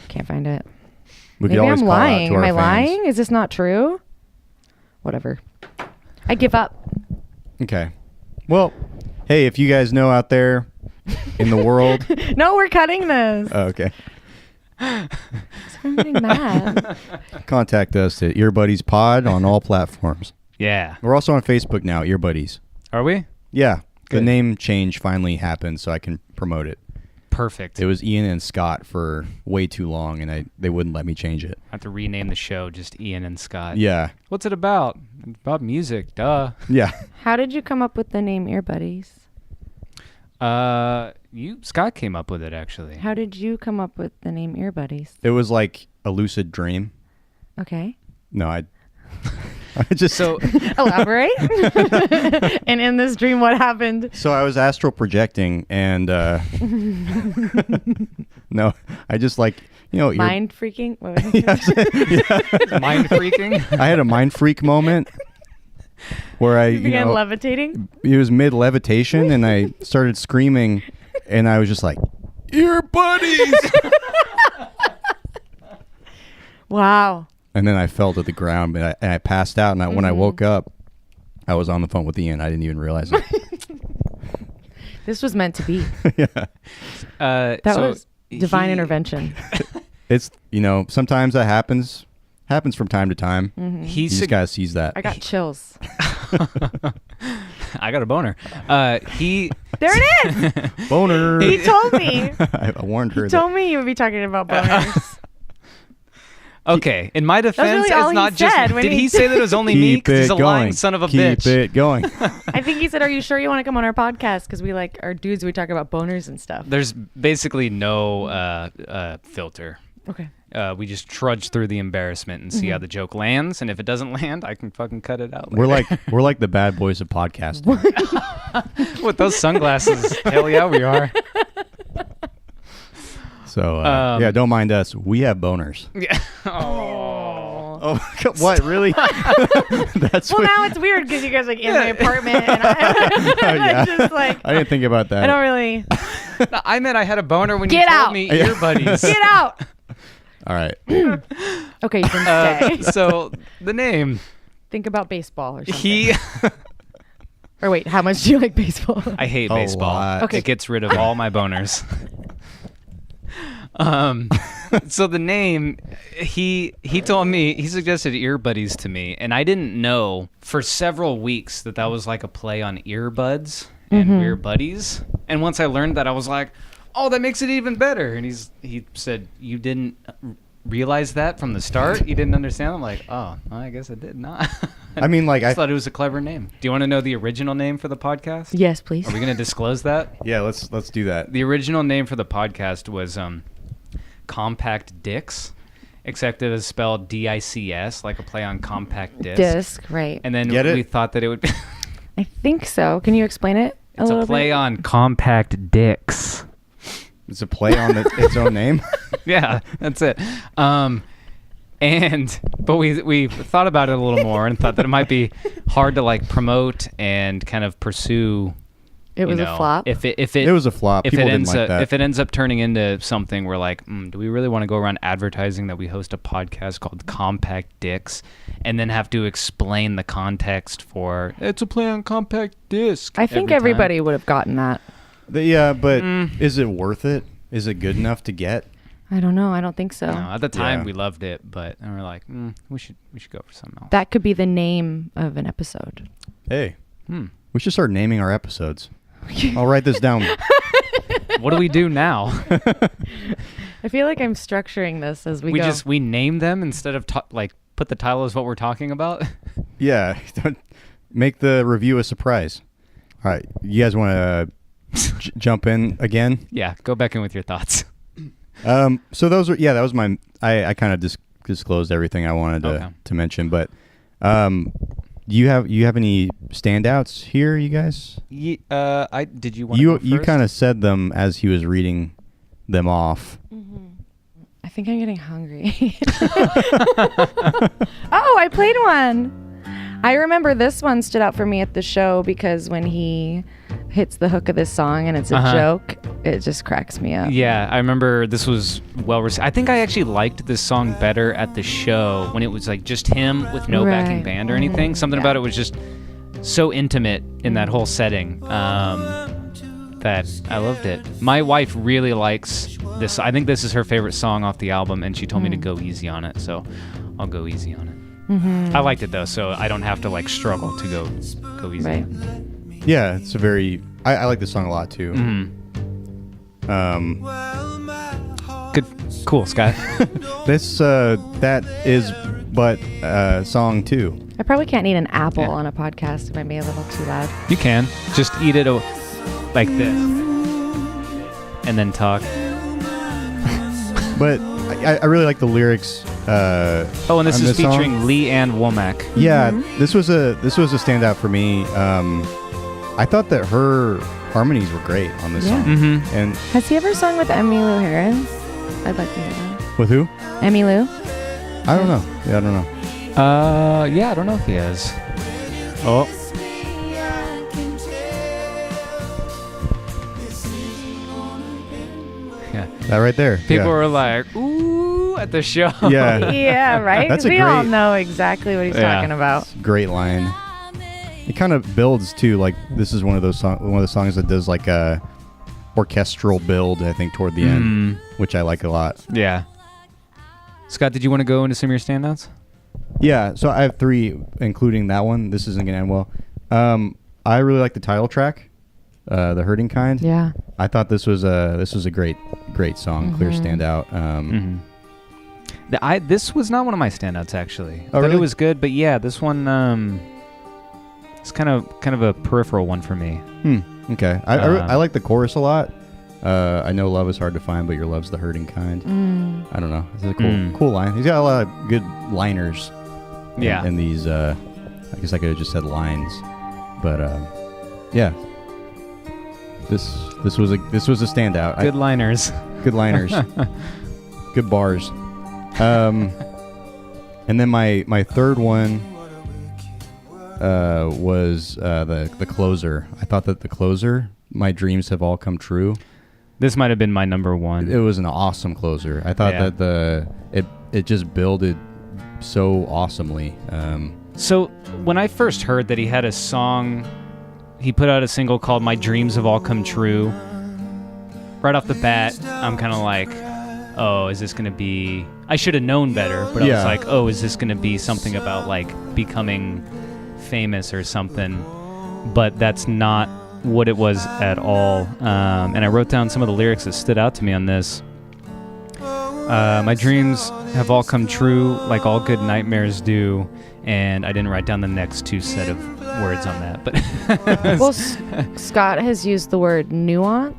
Can't find it. We could Maybe always I'm call out to lying. our Am I fans. lying? Is this not true? Whatever. I give up. Okay. Well, hey, if you guys know out there in the world. No, we're cutting this. Oh, okay. I'm getting mad. Contact us at EarBuddiespod on all platforms. Yeah. We're also on Facebook now, EarBuddies. Are we? Yeah. The Good. name change finally happened, so I can promote it. Perfect. It was Ian and Scott for way too long, and they wouldn't let me change it. I have to rename the show just Ian and Scott. Yeah. What's it about? It's about music, duh. Yeah. How did you come up with the name EarBuddies? Scott came up with it, actually. How did you come up with the name EarBuddies? It was like a lucid dream. Okay. No, I just So Elaborate. And in this dream, what happened? So I was astral projecting, and no, I just like Mind freaking? What was it? mind freaking. I had a mind freak moment where I You began levitating? it was mid levitation, and I started screaming, and I was just like, EarBuddies! Wow. And then I fell to the ground, and I passed out, and when I woke up, I was on the phone with Ian. I didn't even realize it. This was meant to be. Yeah. That was divine intervention. It's, sometimes that happens from time to time. He You just gotta seize that. I got chills. I got a boner. There it is. Boner. He told me. I warned her. He told me you would be talking about boners. Okay, in my defense, really all it's he not said just. when Did he he say that it was only me? Keep Because he's it a lying going. son of a Keep bitch. it going. I think he said, "Are you sure you want to come on our podcast? Because we are dudes. We talk about boners and stuff." There's basically no filter. Okay. We just trudge through the embarrassment and see how the joke lands, and if it doesn't land, I can fucking cut it out. We're like the bad boys of podcasting. With those sunglasses. Hell yeah, we are. So yeah, don't mind us. We have boners. Yeah. Oh, what? Really? That's Well, what, now it's weird because you guys are in my apartment, and I'm just like, I didn't think about that. I don't really. No, I meant I had a boner when Get you told out. me Yeah. EarBuddies. Get out. All right. Okay, you can stay. So the name, Think about baseball or something. He. Or wait, how much do you like baseball? I hate baseball. Lot. Okay. It gets rid of all my boners. So the name, he told me, he suggested EarBuddies to me, and I didn't know for several weeks that was like a play on earbuds and we're buddies. And once I learned that, I was like, oh, that makes it even better. And he said, you didn't realize that from the start? You didn't understand? I'm like, oh, well, I guess I did not. I mean, like, I thought it was a clever name. Do you want to know the original name for the podcast? Yes, please. Are we going to disclose that? Yeah, let's do that. The original name for the podcast was Compact Dicks, except it is spelled D-I-C-S, like a play on compact disc. Disc, right. And then Get it? we thought that it would be... I think so. Can you explain it a It's little a play bit? on compact dicks. It's a play on its own name. Yeah, that's it. But we thought about it a little more and thought that it might be hard to like promote and kind of pursue. It was a flop. If it was a flop. If People it didn't ends like up that. if it ends up turning into something, we're like, do we really want to go around advertising that we host a podcast called Compact Dicks, and then have to explain the context for it's a play on compact disc? I think everybody would have gotten that. Yeah, but is it worth it? Is it good enough to get? I don't know. I don't think so. No, at the time Yeah. we loved it, but and we're like, we should go for something else. That could be the name of an episode. Hey, we should start naming our episodes. I'll write this down. What do we do now? I feel like I'm structuring this as we go. We name them instead of like put the title as what we're talking about. Yeah, don't make the review a surprise. All right, you guys want to jump in again? Yeah, go back in with your thoughts. So those were that was my I kind of disclosed everything I wanted to mention, but you have any standouts here, you guys? Did you want You kind of said them as he was reading them off. I think I'm getting hungry. Oh, I played one. I remember this one stood out for me at the show because when he hits the hook of this song and it's a joke, it just cracks me up. Yeah, I remember this was well received. I think I actually liked this song better at the show when it was like just him with no backing band or anything. Something about it was just so intimate in that whole setting that I loved it. My wife really likes this. I think this is her favorite song off the album, and she told me to go easy on it, so I'll go easy on it. I liked it though, so I don't have to like struggle to go easy. Right. Yeah, it's a very I like this song a lot too. Good, cool, Scott. This that is but song 2. I probably can't eat an apple on a podcast. It might be a little too loud. You can just eat it like this, and then talk. But I really like the lyrics. And this is featuring song. Lee Ann Womack. Yeah, this was a standout for me. I thought that her harmonies were great on this song. And Has he ever sung with Emmylou Harris? I'd like to hear that. with who? Emmylou? I don't know. Yeah, I don't know. Yeah, I don't know if he has. Oh. Yeah. That right there. People yeah. were like, ooh, at the show. Yeah. Yeah, right? That's a we all great- know exactly what he's talking about. Great line. It kind of builds too. Like this is one of the songs that does like a orchestral build. I think toward the end, which I like a lot. Yeah. Scott, did you want to go into some of your standouts? Yeah. So I have 3, including that one. This isn't gonna end well. I really like the title track, "The Hurting Kind." Yeah. I thought this was a great song. Clear standout. This was not one of my standouts actually. Oh, really? It was good, but yeah, this one it's kind of a peripheral one for me. Okay. I like the chorus a lot. I know love is hard to find, but your love's the hurting kind. I don't know. It's a cool line. He's got a lot of good liners. Yeah. In these, I guess I could have just said lines, but yeah. This was a standout. Good liners. Good liners. Good bars. And then my third one was the closer. I thought that the closer, My Dreams Have All Come True. This might have been my number one. It was an awesome closer. I thought that it just builded so awesomely. So when I first heard that he had a song, he put out a single called My Dreams Have All Come True. Right off the bat, I'm kind of like, oh, is this going to be... I should have known better, but I was like, oh, is this going to be something about like becoming famous or something? But that's not what it was at all. And I wrote down some of the lyrics that stood out to me on this. My dreams have all come true, like all good nightmares do. And I didn't write down the next two set of words on that. But well, Scott has used the word nuance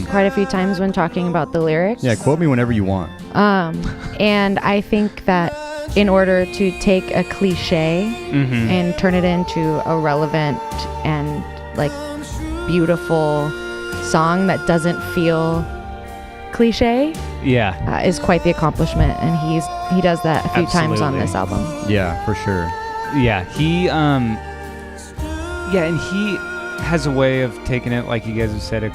quite a few times when talking about the lyrics. Yeah, quote me whenever you want. And I think that in order to take a cliche and turn it into a relevant and like beautiful song that doesn't feel cliche, is quite the accomplishment, and he does that a few times on this album. Yeah, for sure. Yeah, and he has a way of taking it, like you guys have said, a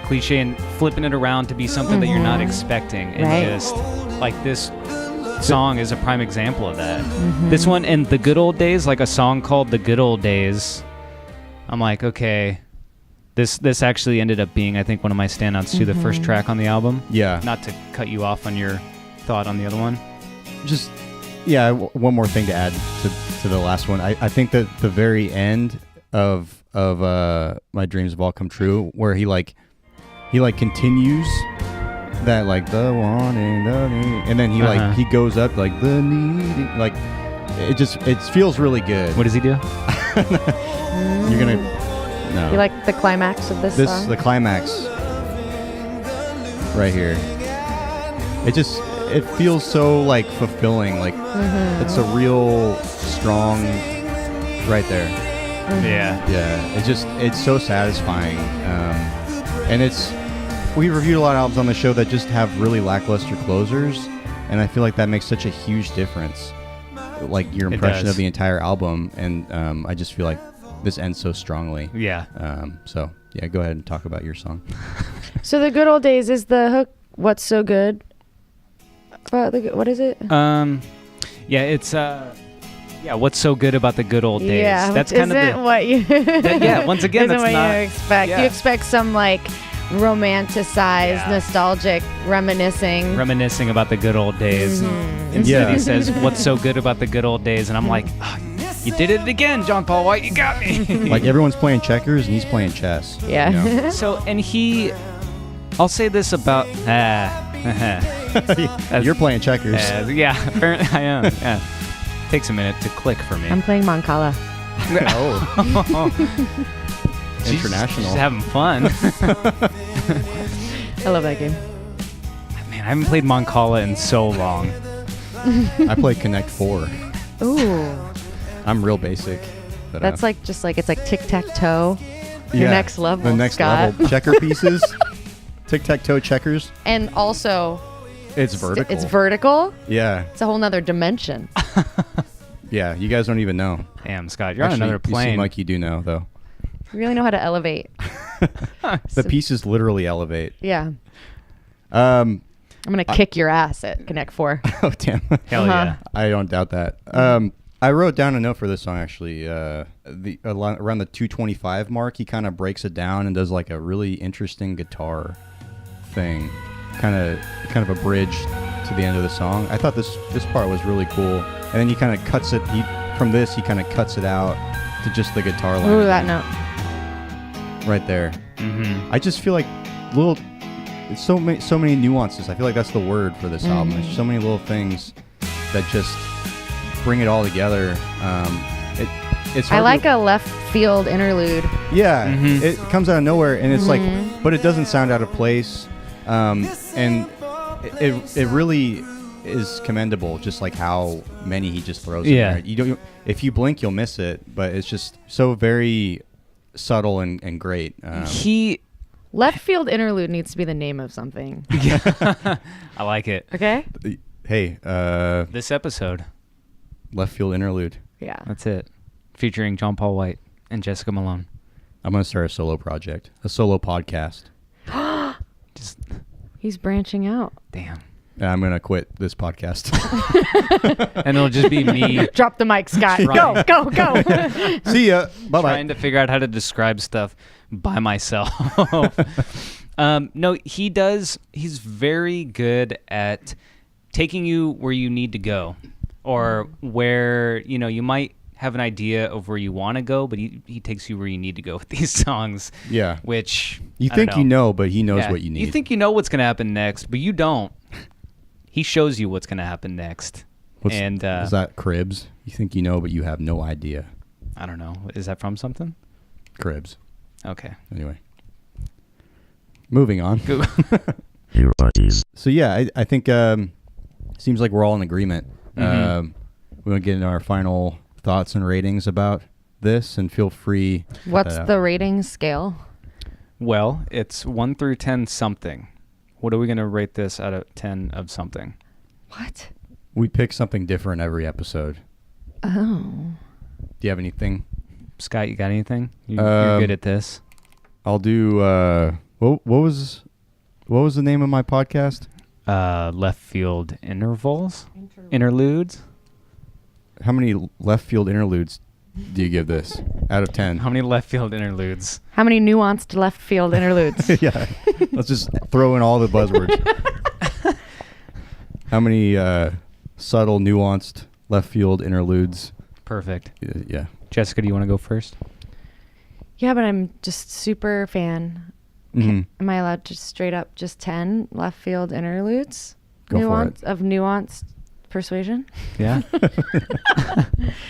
cliche and flipping it around to be something that you're not expecting, and just like this song is a prime example of that. This one and The Good Old Days, like a song called The Good Old Days, I'm like, okay, this actually ended up being, I think, one of my standouts too, the first track on the album. Yeah. Not to cut you off on your thought on the other one. Just, one more thing to add to the last one. I think that the very end of My Dreams Have All Come True, where he continues that like the wanting, and then he goes up like the needing, like it feels really good. What does he do? You're gonna. No. You like the climax of this song? The climax right here. It feels so like fulfilling. Like it's a real strong right there. Yeah. It's so satisfying. And we reviewed a lot of albums on the show that just have really lackluster closers, and I feel like that makes such a huge difference. Like your impression of the entire album, and I just feel like this ends so strongly. Yeah. So go ahead and talk about your song. So The Good Old Days is the hook. What's so good about what is it? It's what's so good about the good old days? Yeah, that's kind of what you. Once again, that's what not you expect. Yeah. You expect some like romanticized, nostalgic, reminiscing about the good old days. Instead, he says, "What's so good about the good old days?" And I'm like, oh, you did it again, John Paul White. You got me. Like everyone's playing checkers and he's playing chess. Yeah. You know? So, and I'll say this about. You're playing checkers. Apparently I am. Yeah. Takes a minute to click for me. I'm playing Mancala. International. She's having fun. I love that game. Man, I haven't played Mancala in so long. I play Connect 4. Ooh. I'm real basic. That's it's like tic-tac-toe. Your next level, the next Scott. level. Checker pieces. Tic-tac-toe checkers. And also... It's vertical. It's vertical? Yeah. It's a whole nother dimension. Yeah, you guys don't even know. Damn, Scott, you're on another plane. You seem like you do know, though. You really know how to elevate. The pieces literally elevate. Yeah. I'm going to kick your ass at Connect 4. Oh, damn. Hell yeah. I don't doubt that. I wrote down a note for this song, actually. Around the 225 mark, he kind of breaks it down and does like a really interesting guitar thing. Kind of a bridge to the end of the song. I thought this part was really cool. And then he kind of cuts it, he kind of cuts it out to just the guitar line. Ooh, that note. Right there. Mm-hmm. I just feel like so many nuances. I feel like that's the word for this album. There's so many little things that just bring it all together. It's I like a left field interlude. Yeah, it comes out of nowhere, and it's like, but it doesn't sound out of place. And it really is commendable, just like how many he just throws in there. If you blink, you'll miss it, but it's just so very subtle and great. Left field interlude needs to be the name of something. I like it. Okay. Hey, this episode, Left Field Interlude. Yeah, that's it. Featuring John Paul White and Jessica Malone. I'm gonna start a solo project, a solo podcast. He's branching out. Damn. And I'm gonna quit this podcast. And it'll just be me Drop the mic, Scott. Right. Go. See ya. Bye bye. trying to figure out how to describe stuff by myself. No, he does. He's very good at taking you where you need to go, or where you might have an idea of where you want to go, but he takes you where you need to go with these songs. Yeah. Which You think you know, but he knows what you need. You think you know what's going to happen next, but you don't. He shows you what's going to happen next. And is that Cribs? You think you know, but you have no idea. I don't know. Is that from something? Cribs. Okay. Anyway. Moving on. EarBuddies. So yeah, I think seems like we're all in agreement. Mm-hmm. We're going to get into our final thoughts and ratings about this, and feel free. What's the rating scale? Well, it's 1 through 10 something. What are we going to rate this out of 10 of something? What? We pick something different every episode. Oh. Do you have anything? Scott, you got anything? You're good at this. I'll do. What was the name of my podcast? Left field interludes. How many left field interludes do you give this out of 10? How many left field interludes? How many nuanced left field interludes? Yeah. Let's just throw in all the buzzwords. How many subtle, nuanced left field interludes? Perfect. Yeah. Jessica, do you want to go first? Yeah, but I'm just super fan. Mm-hmm. Am I allowed to straight up just 10 left field interludes? Go for it. Of nuanced persuasion? Yeah. That's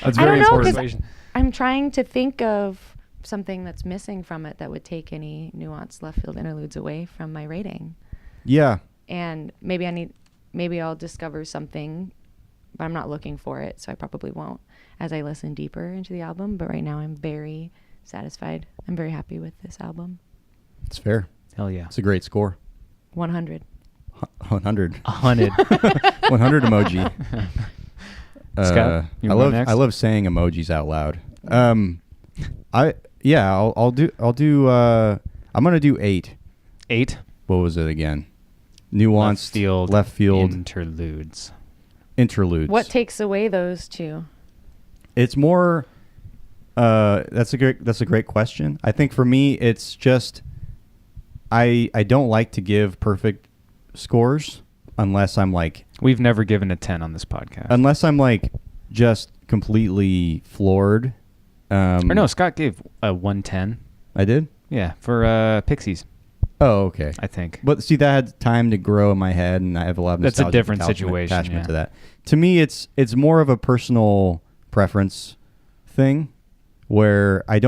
I very don't know, 'cause important. I'm trying to think of something that's missing from it that would take any nuanced left field interludes away from my rating. Yeah. And maybe I'll discover something, but I'm not looking for it, so I probably won't as I listen deeper into the album. But right now I'm very satisfied. I'm very happy with this album. It's fair. Hell yeah. It's a great score. 100. 100. 100. 100 emoji. Scott, you wanna go next? I love saying emojis out loud. I'll do I'm gonna do 8. 8. What was it again? Nuanced left field interludes. What takes away those two? It's more that's a great question. I think for me it's just I don't like to give perfect scores unless I'm like... We've never given a 10 on this podcast. Unless I'm like just completely floored. Or no, Scott gave a 110. I did? Yeah, for Pixies. Oh, okay. I think. But see, that had time to grow in my head, and I have a lot of That's a nostalgic different situation, attachment to that. To me, it's more of a personal preference thing, where I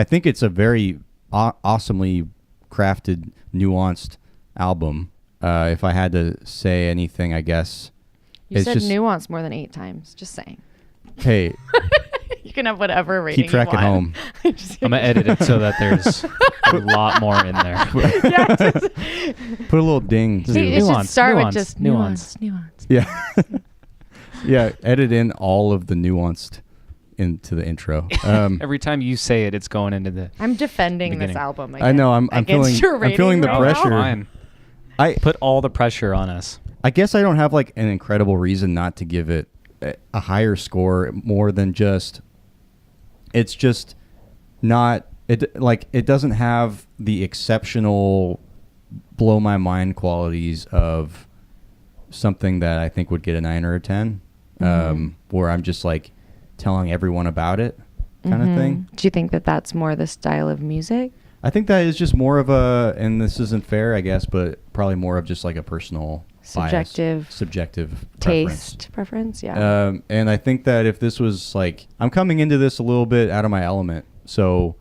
think it's a very awesomely crafted, nuanced album. If I had to say anything, I guess you said nuance more than 8 times. Just saying. Hey, you can have whatever rating. keep track you at want. home. I'm gonna edit it so that there's a lot more in there. Put a little ding. It should start with just nuance. Yeah. Yeah, edit in all of the nuanced into the intro. Every time you say it, it's going into the... I'm defending beginning. this album. I know. I'm feeling the pressure. Fine. I put all the pressure on us. I guess I don't have like an incredible reason not to give it a higher score, more than just... It's just not... It doesn't have the exceptional blow my mind qualities of something that I think would get a 9 or a 10, where I'm just like telling everyone about it kind of thing. Do you think that that's more the style of music? I think that is just more of a, and this isn't fair, I guess, but probably more of just like a personal subjective preference. Yeah. And I think that if this was like, I'm coming into this a little bit out of my element, so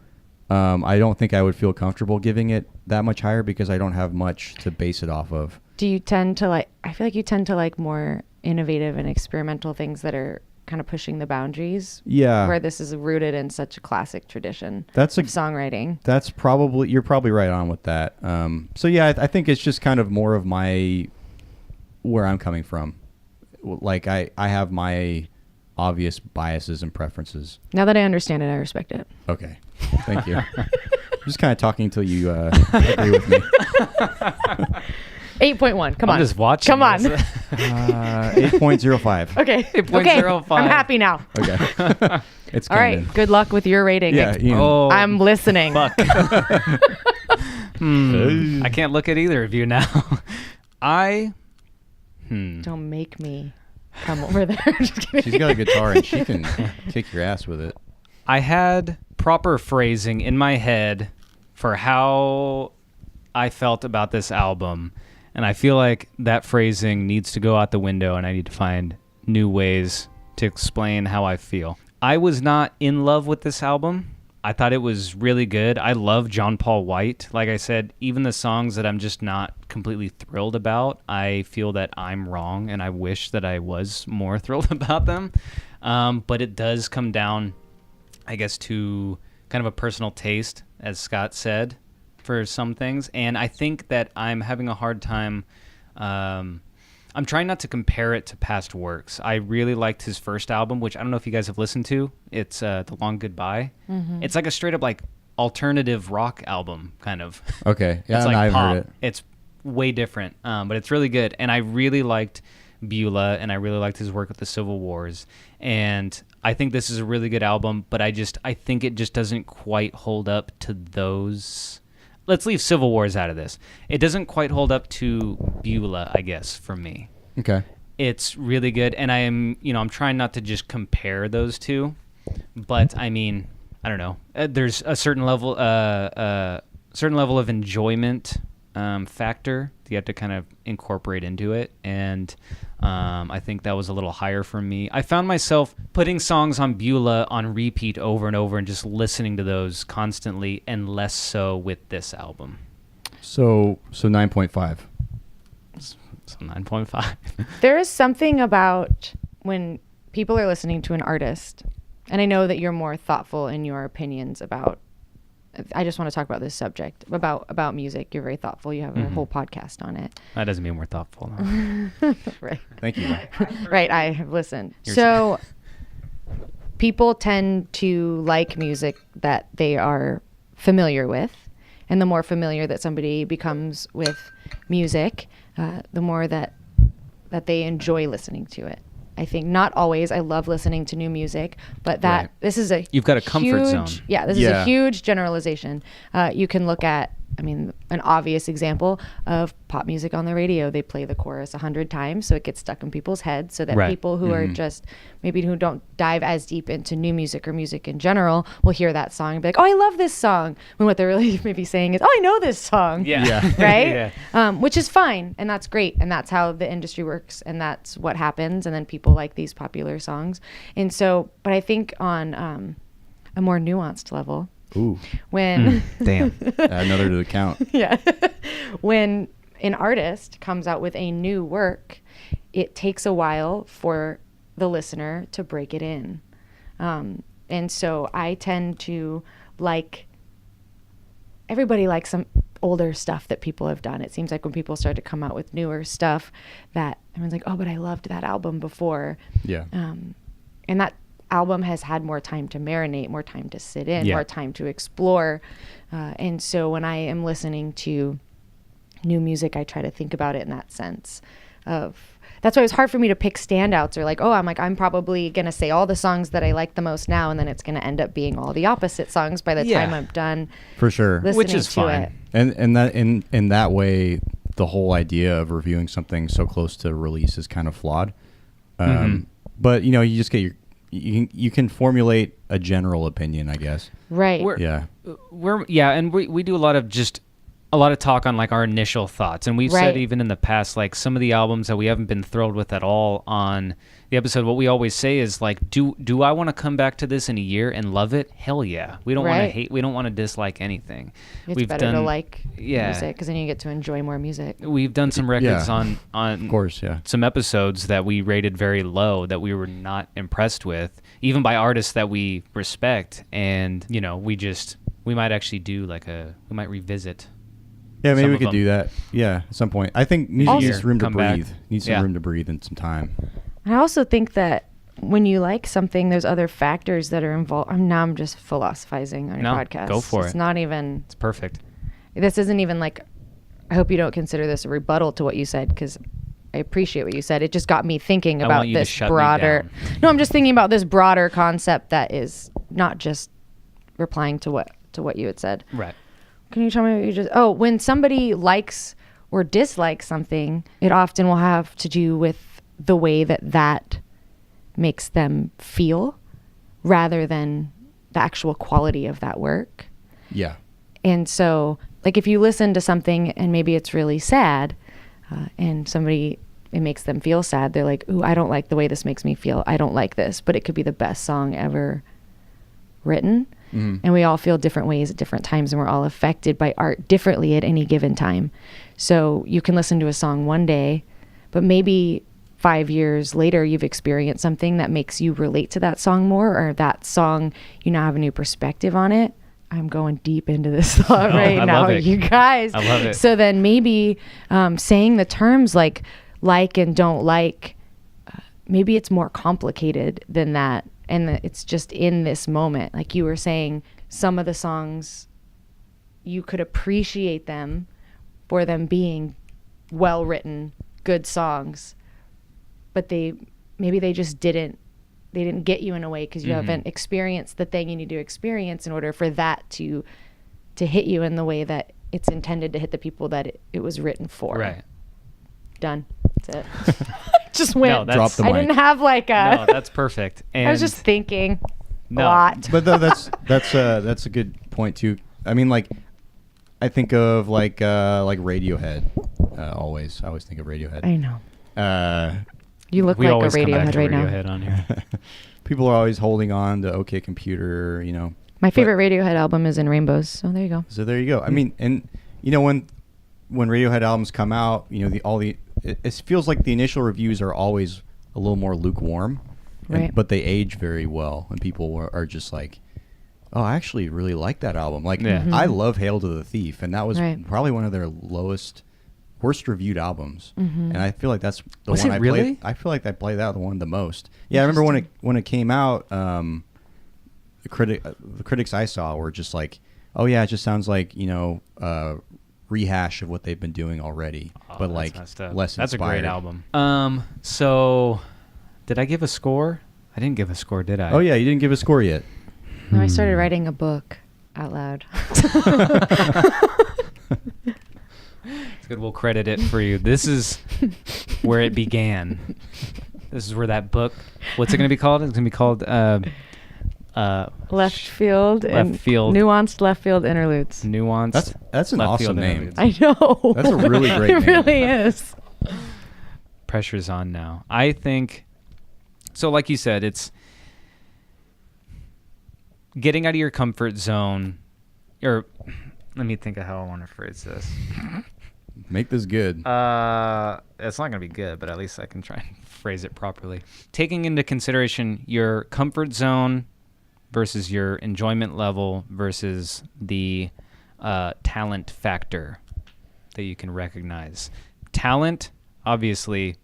I don't think I would feel comfortable giving it that much higher because I don't have much to base it off of. Do you tend to like, I feel like you tend to like more innovative and experimental things that are kind of pushing the boundaries. Yeah. Where this is rooted in such a classic tradition of songwriting. That's probably, you're probably right on with that. So yeah, I think it's just kind of more of where I'm coming from. Like I have my obvious biases and preferences. Now that I understand it, I respect it. Okay. Thank you. I'm just kind of talking until you agree with me. 8.1. Come on. I'm just watching. Come on. 8.05. Okay. 8.05. I'm happy now. Okay. It's All right. Good luck with your rating. Yeah. Ian. Oh, I'm listening. fuck. I can't look at either of you now. Don't make me come over there. Just kidding. She's got a guitar and she can kick your ass with it. I had proper phrasing in my head for how I felt about this album, and I feel like that phrasing needs to go out the window, and I need to find new ways to explain how I feel. I was not in love with this album. I thought it was really good. I love John Paul White. Like I said, even the songs that I'm just not completely thrilled about, I feel that I'm wrong, and I wish that I was more thrilled about them. But it does come down, I guess, to kind of a personal taste, as Scott said, for some things. And I think that I'm having a hard time. I'm trying not to compare it to past works. I really liked his first album, which I don't know if you guys have listened to. It's The Long Goodbye. Mm-hmm. It's like a straight up like alternative rock album, kind of. Okay. Yeah, It's like I've pop. heard it. It's way different, but it's really good. And I really liked Beulah, and I really liked his work with the Civil Wars. And I think this is a really good album, but I think it just doesn't quite hold up to those. Let's leave Civil Wars out of this. It doesn't quite hold up to Beulah, I guess, for me. Okay. It's really good, and I'm trying not to just compare those two, but I mean, I don't know. There's a certain level of enjoyment factor that you have to kind of incorporate into it, and I think that was a little higher for me. I found myself putting songs on Beulah on repeat over and over and just listening to those constantly, and less so with this album. So 9.5. So 9.5. There is something about when people are listening to an artist, and I know that you're more thoughtful in your opinions about, I just want to talk about this subject, about music. You're very thoughtful. You have a whole podcast on it. That doesn't mean we're thoughtful. No. Right. Thank you. Right. I have listened. So people tend to like music that they are familiar with. And the more familiar that somebody becomes with music, the more that they enjoy listening to it. I think not always. I love listening to new music, but Right. This is a You've got a comfort zone. Yeah, this is a huge generalization. You can look at, an obvious example of pop music on the radio. They play the chorus 100 times, so it gets stuck in people's heads, so that Right. people who are just maybe who don't dive as deep into new music or music in general will hear that song and be like, "Oh, I love this song." When what they're really maybe saying is, "Oh, I know this song." Yeah. Right? Yeah. Which is fine, and that's great, and that's how the industry works, and that's what happens, and then people like these popular songs. And so, but I think on a more nuanced level, Ooh. when Damn. Another to the count. yeah, when an artist comes out with a new work, it takes a while for the listener to break it in. And so I tend to like, everybody likes some older stuff that people have done. It seems like when people start to come out with newer stuff that everyone's like, "Oh, but I loved that album before." Yeah. And that album has had more time to marinate, more time to sit in, Yeah. more time to explore. And so when I am listening to new music, I try to think about it in that sense of, that's why it was hard for me to pick standouts or like, I'm probably going to say all the songs that I like the most now, and then it's going to end up being all the opposite songs by the time I'm done. For sure. Listening Which is to fine. it. And that in that way, the whole idea of reviewing something so close to release is kind of flawed. But you just get you can formulate a general opinion, I guess. Right. And we do a lot of talk on like our initial thoughts, and we've said even in the past, like some of the albums that we haven't been thrilled with at all on the episode, what we always say is like, do I want to come back to this in a year and love it? Hell yeah. We don't want to hate, we don't want to dislike anything. It's better to like music, because then you get to enjoy more music. We've done some records on of course, some episodes that we rated very low, that we were not impressed with, even by artists that we respect, and we might actually do we might revisit. Yeah, maybe some we of could them. do that. Yeah, at some point. I think music needs room to Come back. breathe. Needs some room to breathe and some time. I also think that when you like something, there's other factors that are involved. Now I'm just philosophizing on your podcast. Go for it. It's not even. It's perfect. This isn't even like I hope you don't consider this a rebuttal to what you said, because I appreciate what you said. It just got me thinking I about want you to this shut me broader. down. No, I'm just thinking about this broader concept that is not just replying to what you had said. Right. Can you tell me what you just? Oh, when somebody likes or dislikes something, it often will have to do with the way that makes them feel, rather than the actual quality of that work. Yeah. And so, like, if you listen to something and maybe it's really sad, and somebody, it makes them feel sad, they're like, ooh, I don't like the way this makes me feel. I don't like this, but it could be the best song ever written. Mm-hmm. And we all feel different ways at different times, and we're all affected by art differently at any given time. So you can listen to a song one day, but maybe 5 years later, you've experienced something that makes you relate to that song more, or that song, you now have a new perspective on it. I'm going deep into this thought right now, you guys. I love it. So then maybe saying the terms like and don't like, maybe it's more complicated than that. And it's just in this moment. Like you were saying, some of the songs, you could appreciate them for them being well-written, good songs, but maybe they just didn't get you in a way because you haven't experienced the thing you need to experience in order for that to hit you in the way that it's intended to hit the people that it was written for. Right. Done. That's it. Just went. Drop the mic. I didn't have like a. No, that's perfect. And I was just thinking a No. lot. But though that's a good point too. I mean, like, I think of like Radiohead. I always think of Radiohead. I know. You look we like a always come back Radiohead to right Radiohead now. on here. People are always holding on to OK Computer, My favorite Radiohead album is In Rainbows. So there you go. So there you go. I mean, and when Radiohead albums come out, it feels like the initial reviews are always a little more lukewarm, Right. but they age very well, and people are just like, oh, I actually really like that album. Like, I love Hail to the Thief, and that was probably one of their worst reviewed albums. And I feel like that's the Was one it I really? played. I feel like I played that one the most. Yeah, I remember when it came out, the critics I saw were just like, oh yeah, it just sounds like rehash of what they've been doing already, but like less inspired. That's a great album. So did I give a score? I didn't give a score, did I? Oh yeah, you didn't give a score yet. No, I started writing a book out loud. It's good. We'll credit it for you. This is where it began. This is where that book. What's it going to be called? It's going to be called Left Field and Nuanced Left Field Interludes. Nuanced. That's an Left awesome Field name. Interludes. I know. That's a really great name. It really is. Pressure's on now. I think so. Like you said, it's getting out of your comfort zone. Or let me think of how I want to phrase this. Make this good. It's not going to be good, but at least I can try and phrase it properly. Taking into consideration your comfort zone versus your enjoyment level versus the talent factor that you can recognize. Talent, obviously,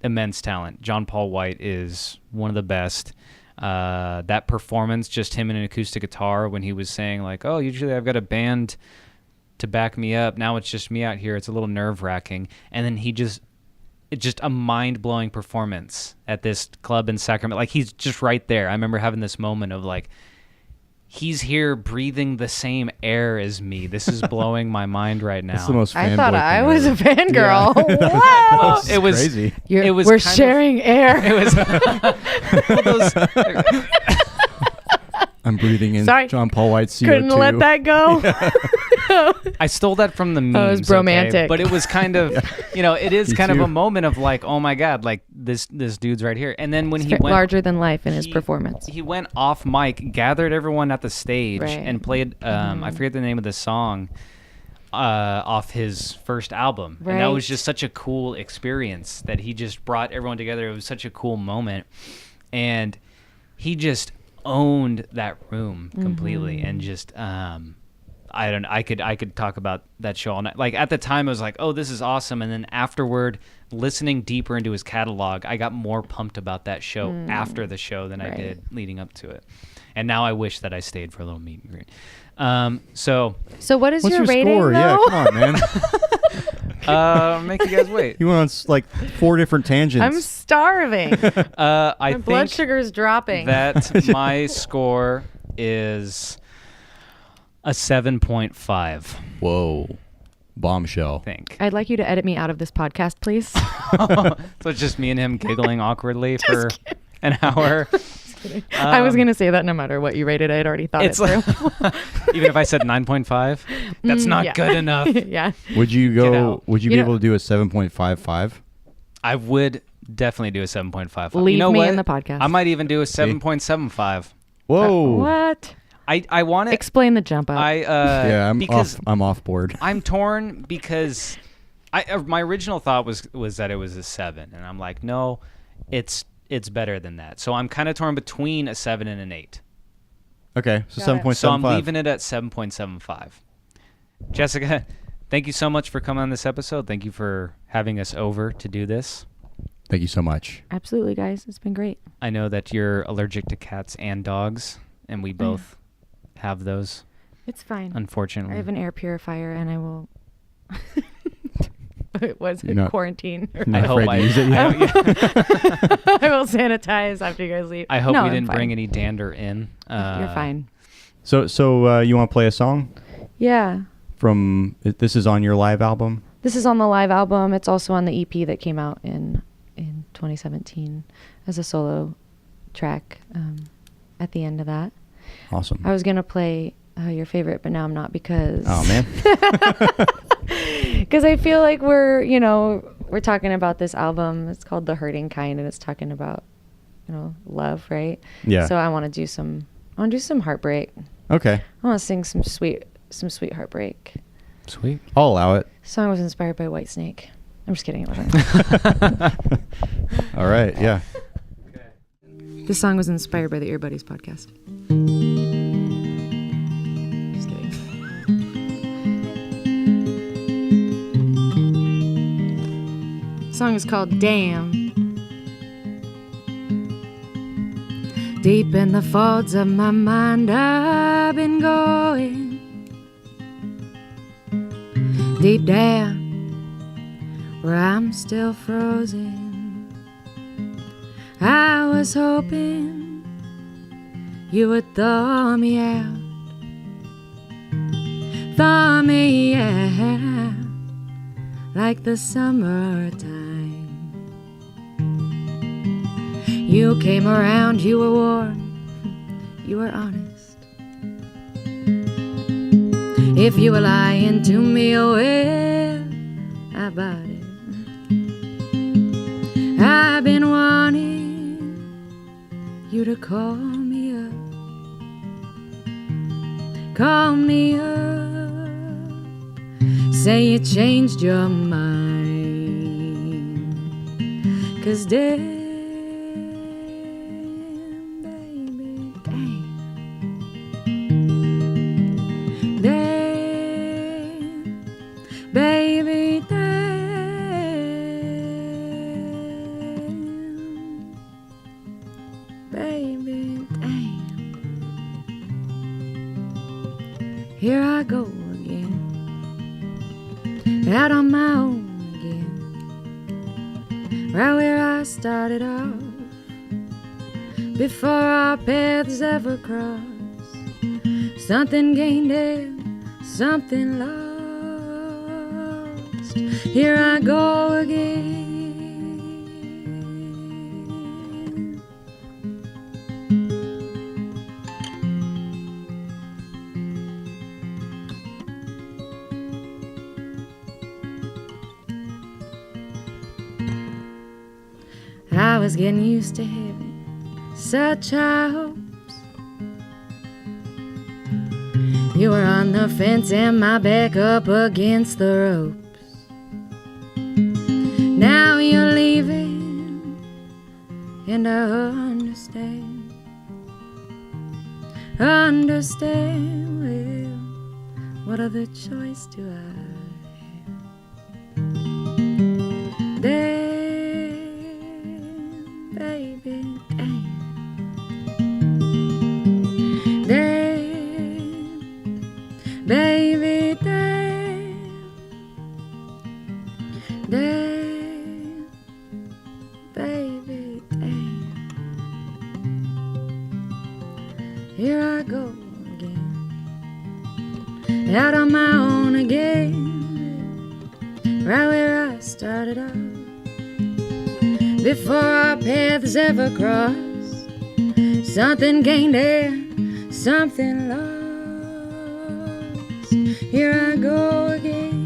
immense talent. John Paul White is one of the best. That performance, just him and an acoustic guitar when he was saying like, oh, usually I've got a band to back me up. Now it's just me out here. It's a little nerve-wracking. And then it's just a mind-blowing performance at this club in Sacramento. Like, he's just right there. I remember having this moment of like, he's here breathing the same air as me. This is blowing my mind right now. That's the most fanboy I thought I thing was a ever. fangirl. Yeah. Wow. Well, it was crazy. We're sharing air. It was I'm breathing in Sorry. John Paul White's CO2. Couldn't let that go. I stole that from the memes. Oh, it was bromantic. Okay? But it was kind of, it is Me kind of too. a moment of like, oh my God, like this dude's right here. And then when he went larger than life in his performance. he went off mic, gathered everyone at the stage, Right. and played. I forget the name of the song off his first album, and that was Right. just such a cool experience that he just brought everyone together. It was such a cool moment, and he just owned that room completely, and just I could talk about that show all night. Like at the time I was like, oh, this is awesome, and then afterward, listening deeper into his catalog, I got more pumped about that show after the show than I Right. did leading up to it. And now I wish that I stayed for a little meet and greet. So So what is What's your your rating score? though? Yeah, come on, man. Make you guys wait. You went on like 4 different tangents. I'm starving. My blood sugar's dropping. That my score is a 7.5. Whoa. Bombshell. I think. I'd like you to edit me out of this podcast, please. So it's just me and him giggling awkwardly for an hour. I was going to say that no matter what you rated. I had already thought it through. Even if I said 9.5, that's not good enough. Yeah. Would you be able to do a 7.55? I would definitely do a 7.55. Leave you know me what? in the podcast. I might even do a 7.75. Whoa. What? I want to explain the jump up. I'm off board. I'm torn because my original thought was that it was a 7, and I'm like, no, it's better than that. So I'm kind of torn between a 7 and an 8. Okay, so 7.75. So I'm leaving it at 7.75. Jessica, thank you so much for coming on this episode. Thank you for having us over to do this. Thank you so much. Absolutely, guys. It's been great. I know that you're allergic to cats and dogs, and we both have those. It's fine. Unfortunately. I have an air purifier, and I will... It was quarantine. I hope I use it. Yeah. I will sanitize after you guys leave. I hope we didn't bring any dander in. You're fine. So you want to play a song? Yeah. This is on your live album? This is on the live album. It's also on the EP that came out in 2017 as a solo track at the end of that. Awesome. I was going to play your favorite, but now I'm not because... Oh, man. Because I feel like we're talking about this album. It's called The Hurting Kind, and it's talking about, love, right? Yeah. So I want to do some heartbreak. Okay. I want to sing some sweet heartbreak. Sweet. I'll allow it. The song was inspired by Whitesnake. I'm just kidding. It wasn't. All right. Yeah. Okay. This song was inspired by the EarBuddies podcast. Just kidding. The song is called Damn. Deep in the folds of my mind I've been going. Deep down where I'm still frozen. I was hoping you would thaw me out. Thaw me out like the summertime. You came around, you were warm, you were honest. If you were lying to me, well, I bought it. I've been wanting you to call me up. Call me up. Say you changed your mind. 'Cause damn, baby, damn. Damn, baby, damn. Baby, damn. Here I go again, out on my own again, right where I started off, before our paths ever crossed. Something gained and something lost. Here I go again. I was getting used to having such high hopes. You were on the fence and my back up against the ropes. Now you're leaving, and I understand. Understand, well, what other choice do I have? Damn, baby, damn. Damn, baby, damn. Here I go again, out on my own again, right where I started out. Before our paths ever crossed, something gained and something lost. Here I go again.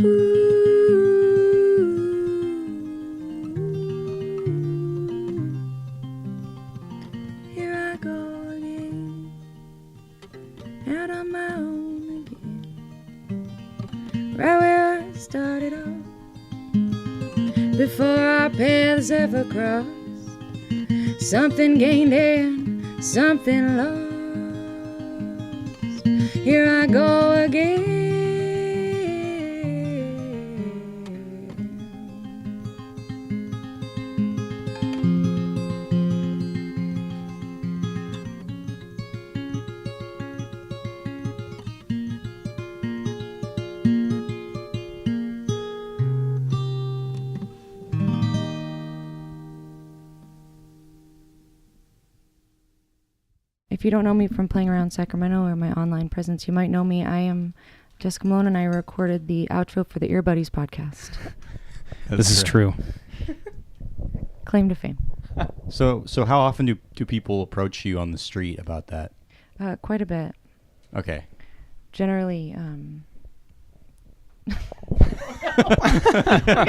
Ooh. Here I go again, out on my own again, right where I started off. Before our paths ever crossed, something gained and something lost. Here I go again. If you don't know me from playing around Sacramento or my online presence, you might know me. I am Jessica Malone, and I recorded the outro for the EarBuddies podcast. This is true. Claim to fame. So how often do people approach you on the street about that? Quite a bit. Okay. Generally, I'm going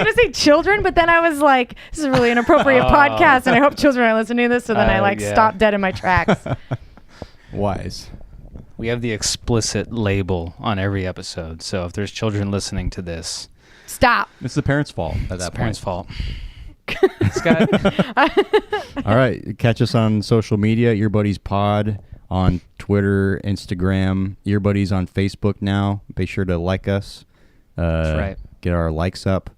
to say children, but then I was like, this is a really inappropriate podcast, and I hope children are listening to this, so then I stopped dead in my tracks. Wise. We have the explicit label on every episode, so if there's children listening to this, Stop. It's the parents' fault at it's that the parents' point. fault. Scott? All right. Catch us on social media, EarBuddiespod on Twitter, Instagram, EarBuddies on Facebook now. Be sure to like us. That's right. Get our likes up,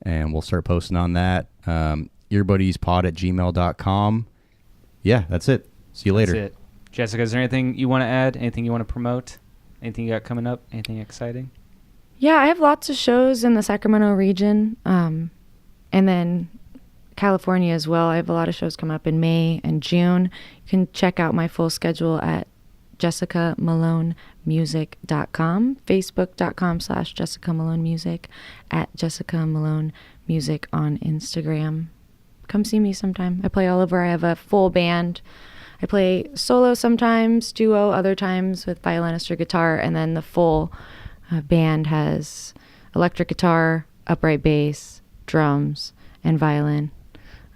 and we'll start posting on that. EarBuddiespod@gmail.com. Yeah, that's it. See you later. That's it. Jessica, is there anything you want to add? Anything you want to promote? Anything you got coming up? Anything exciting? Yeah, I have lots of shows in the Sacramento region, and then California as well. I have a lot of shows coming up in May and June. You can check out my full schedule at jessicamalonemusic.com, facebook.com/jessicamalonemusic, at Jessica Malone Music on Instagram. Come see me sometime. I play all over. I have a full band. I play solo sometimes, duo other times with violinist or guitar, and then the full band has electric guitar, upright bass, drums, and violin,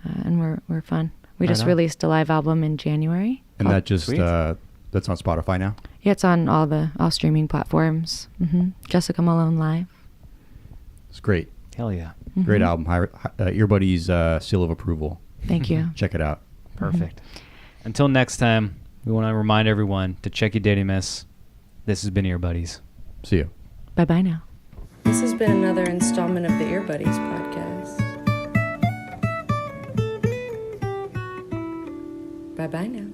and we're fun. We just released a live album in January. And that just that's on Spotify now? Yeah, it's on all streaming platforms. Jessica Malone Live. It's great. Hell yeah. Great album. EarBuddies seal of approval. Thank you. Check it out. Perfect. Until next time, we want to remind everyone to check your daily miss. This has been EarBuddies. See you. Bye-bye now. This has been another installment of the EarBuddies podcast. Bye-bye now.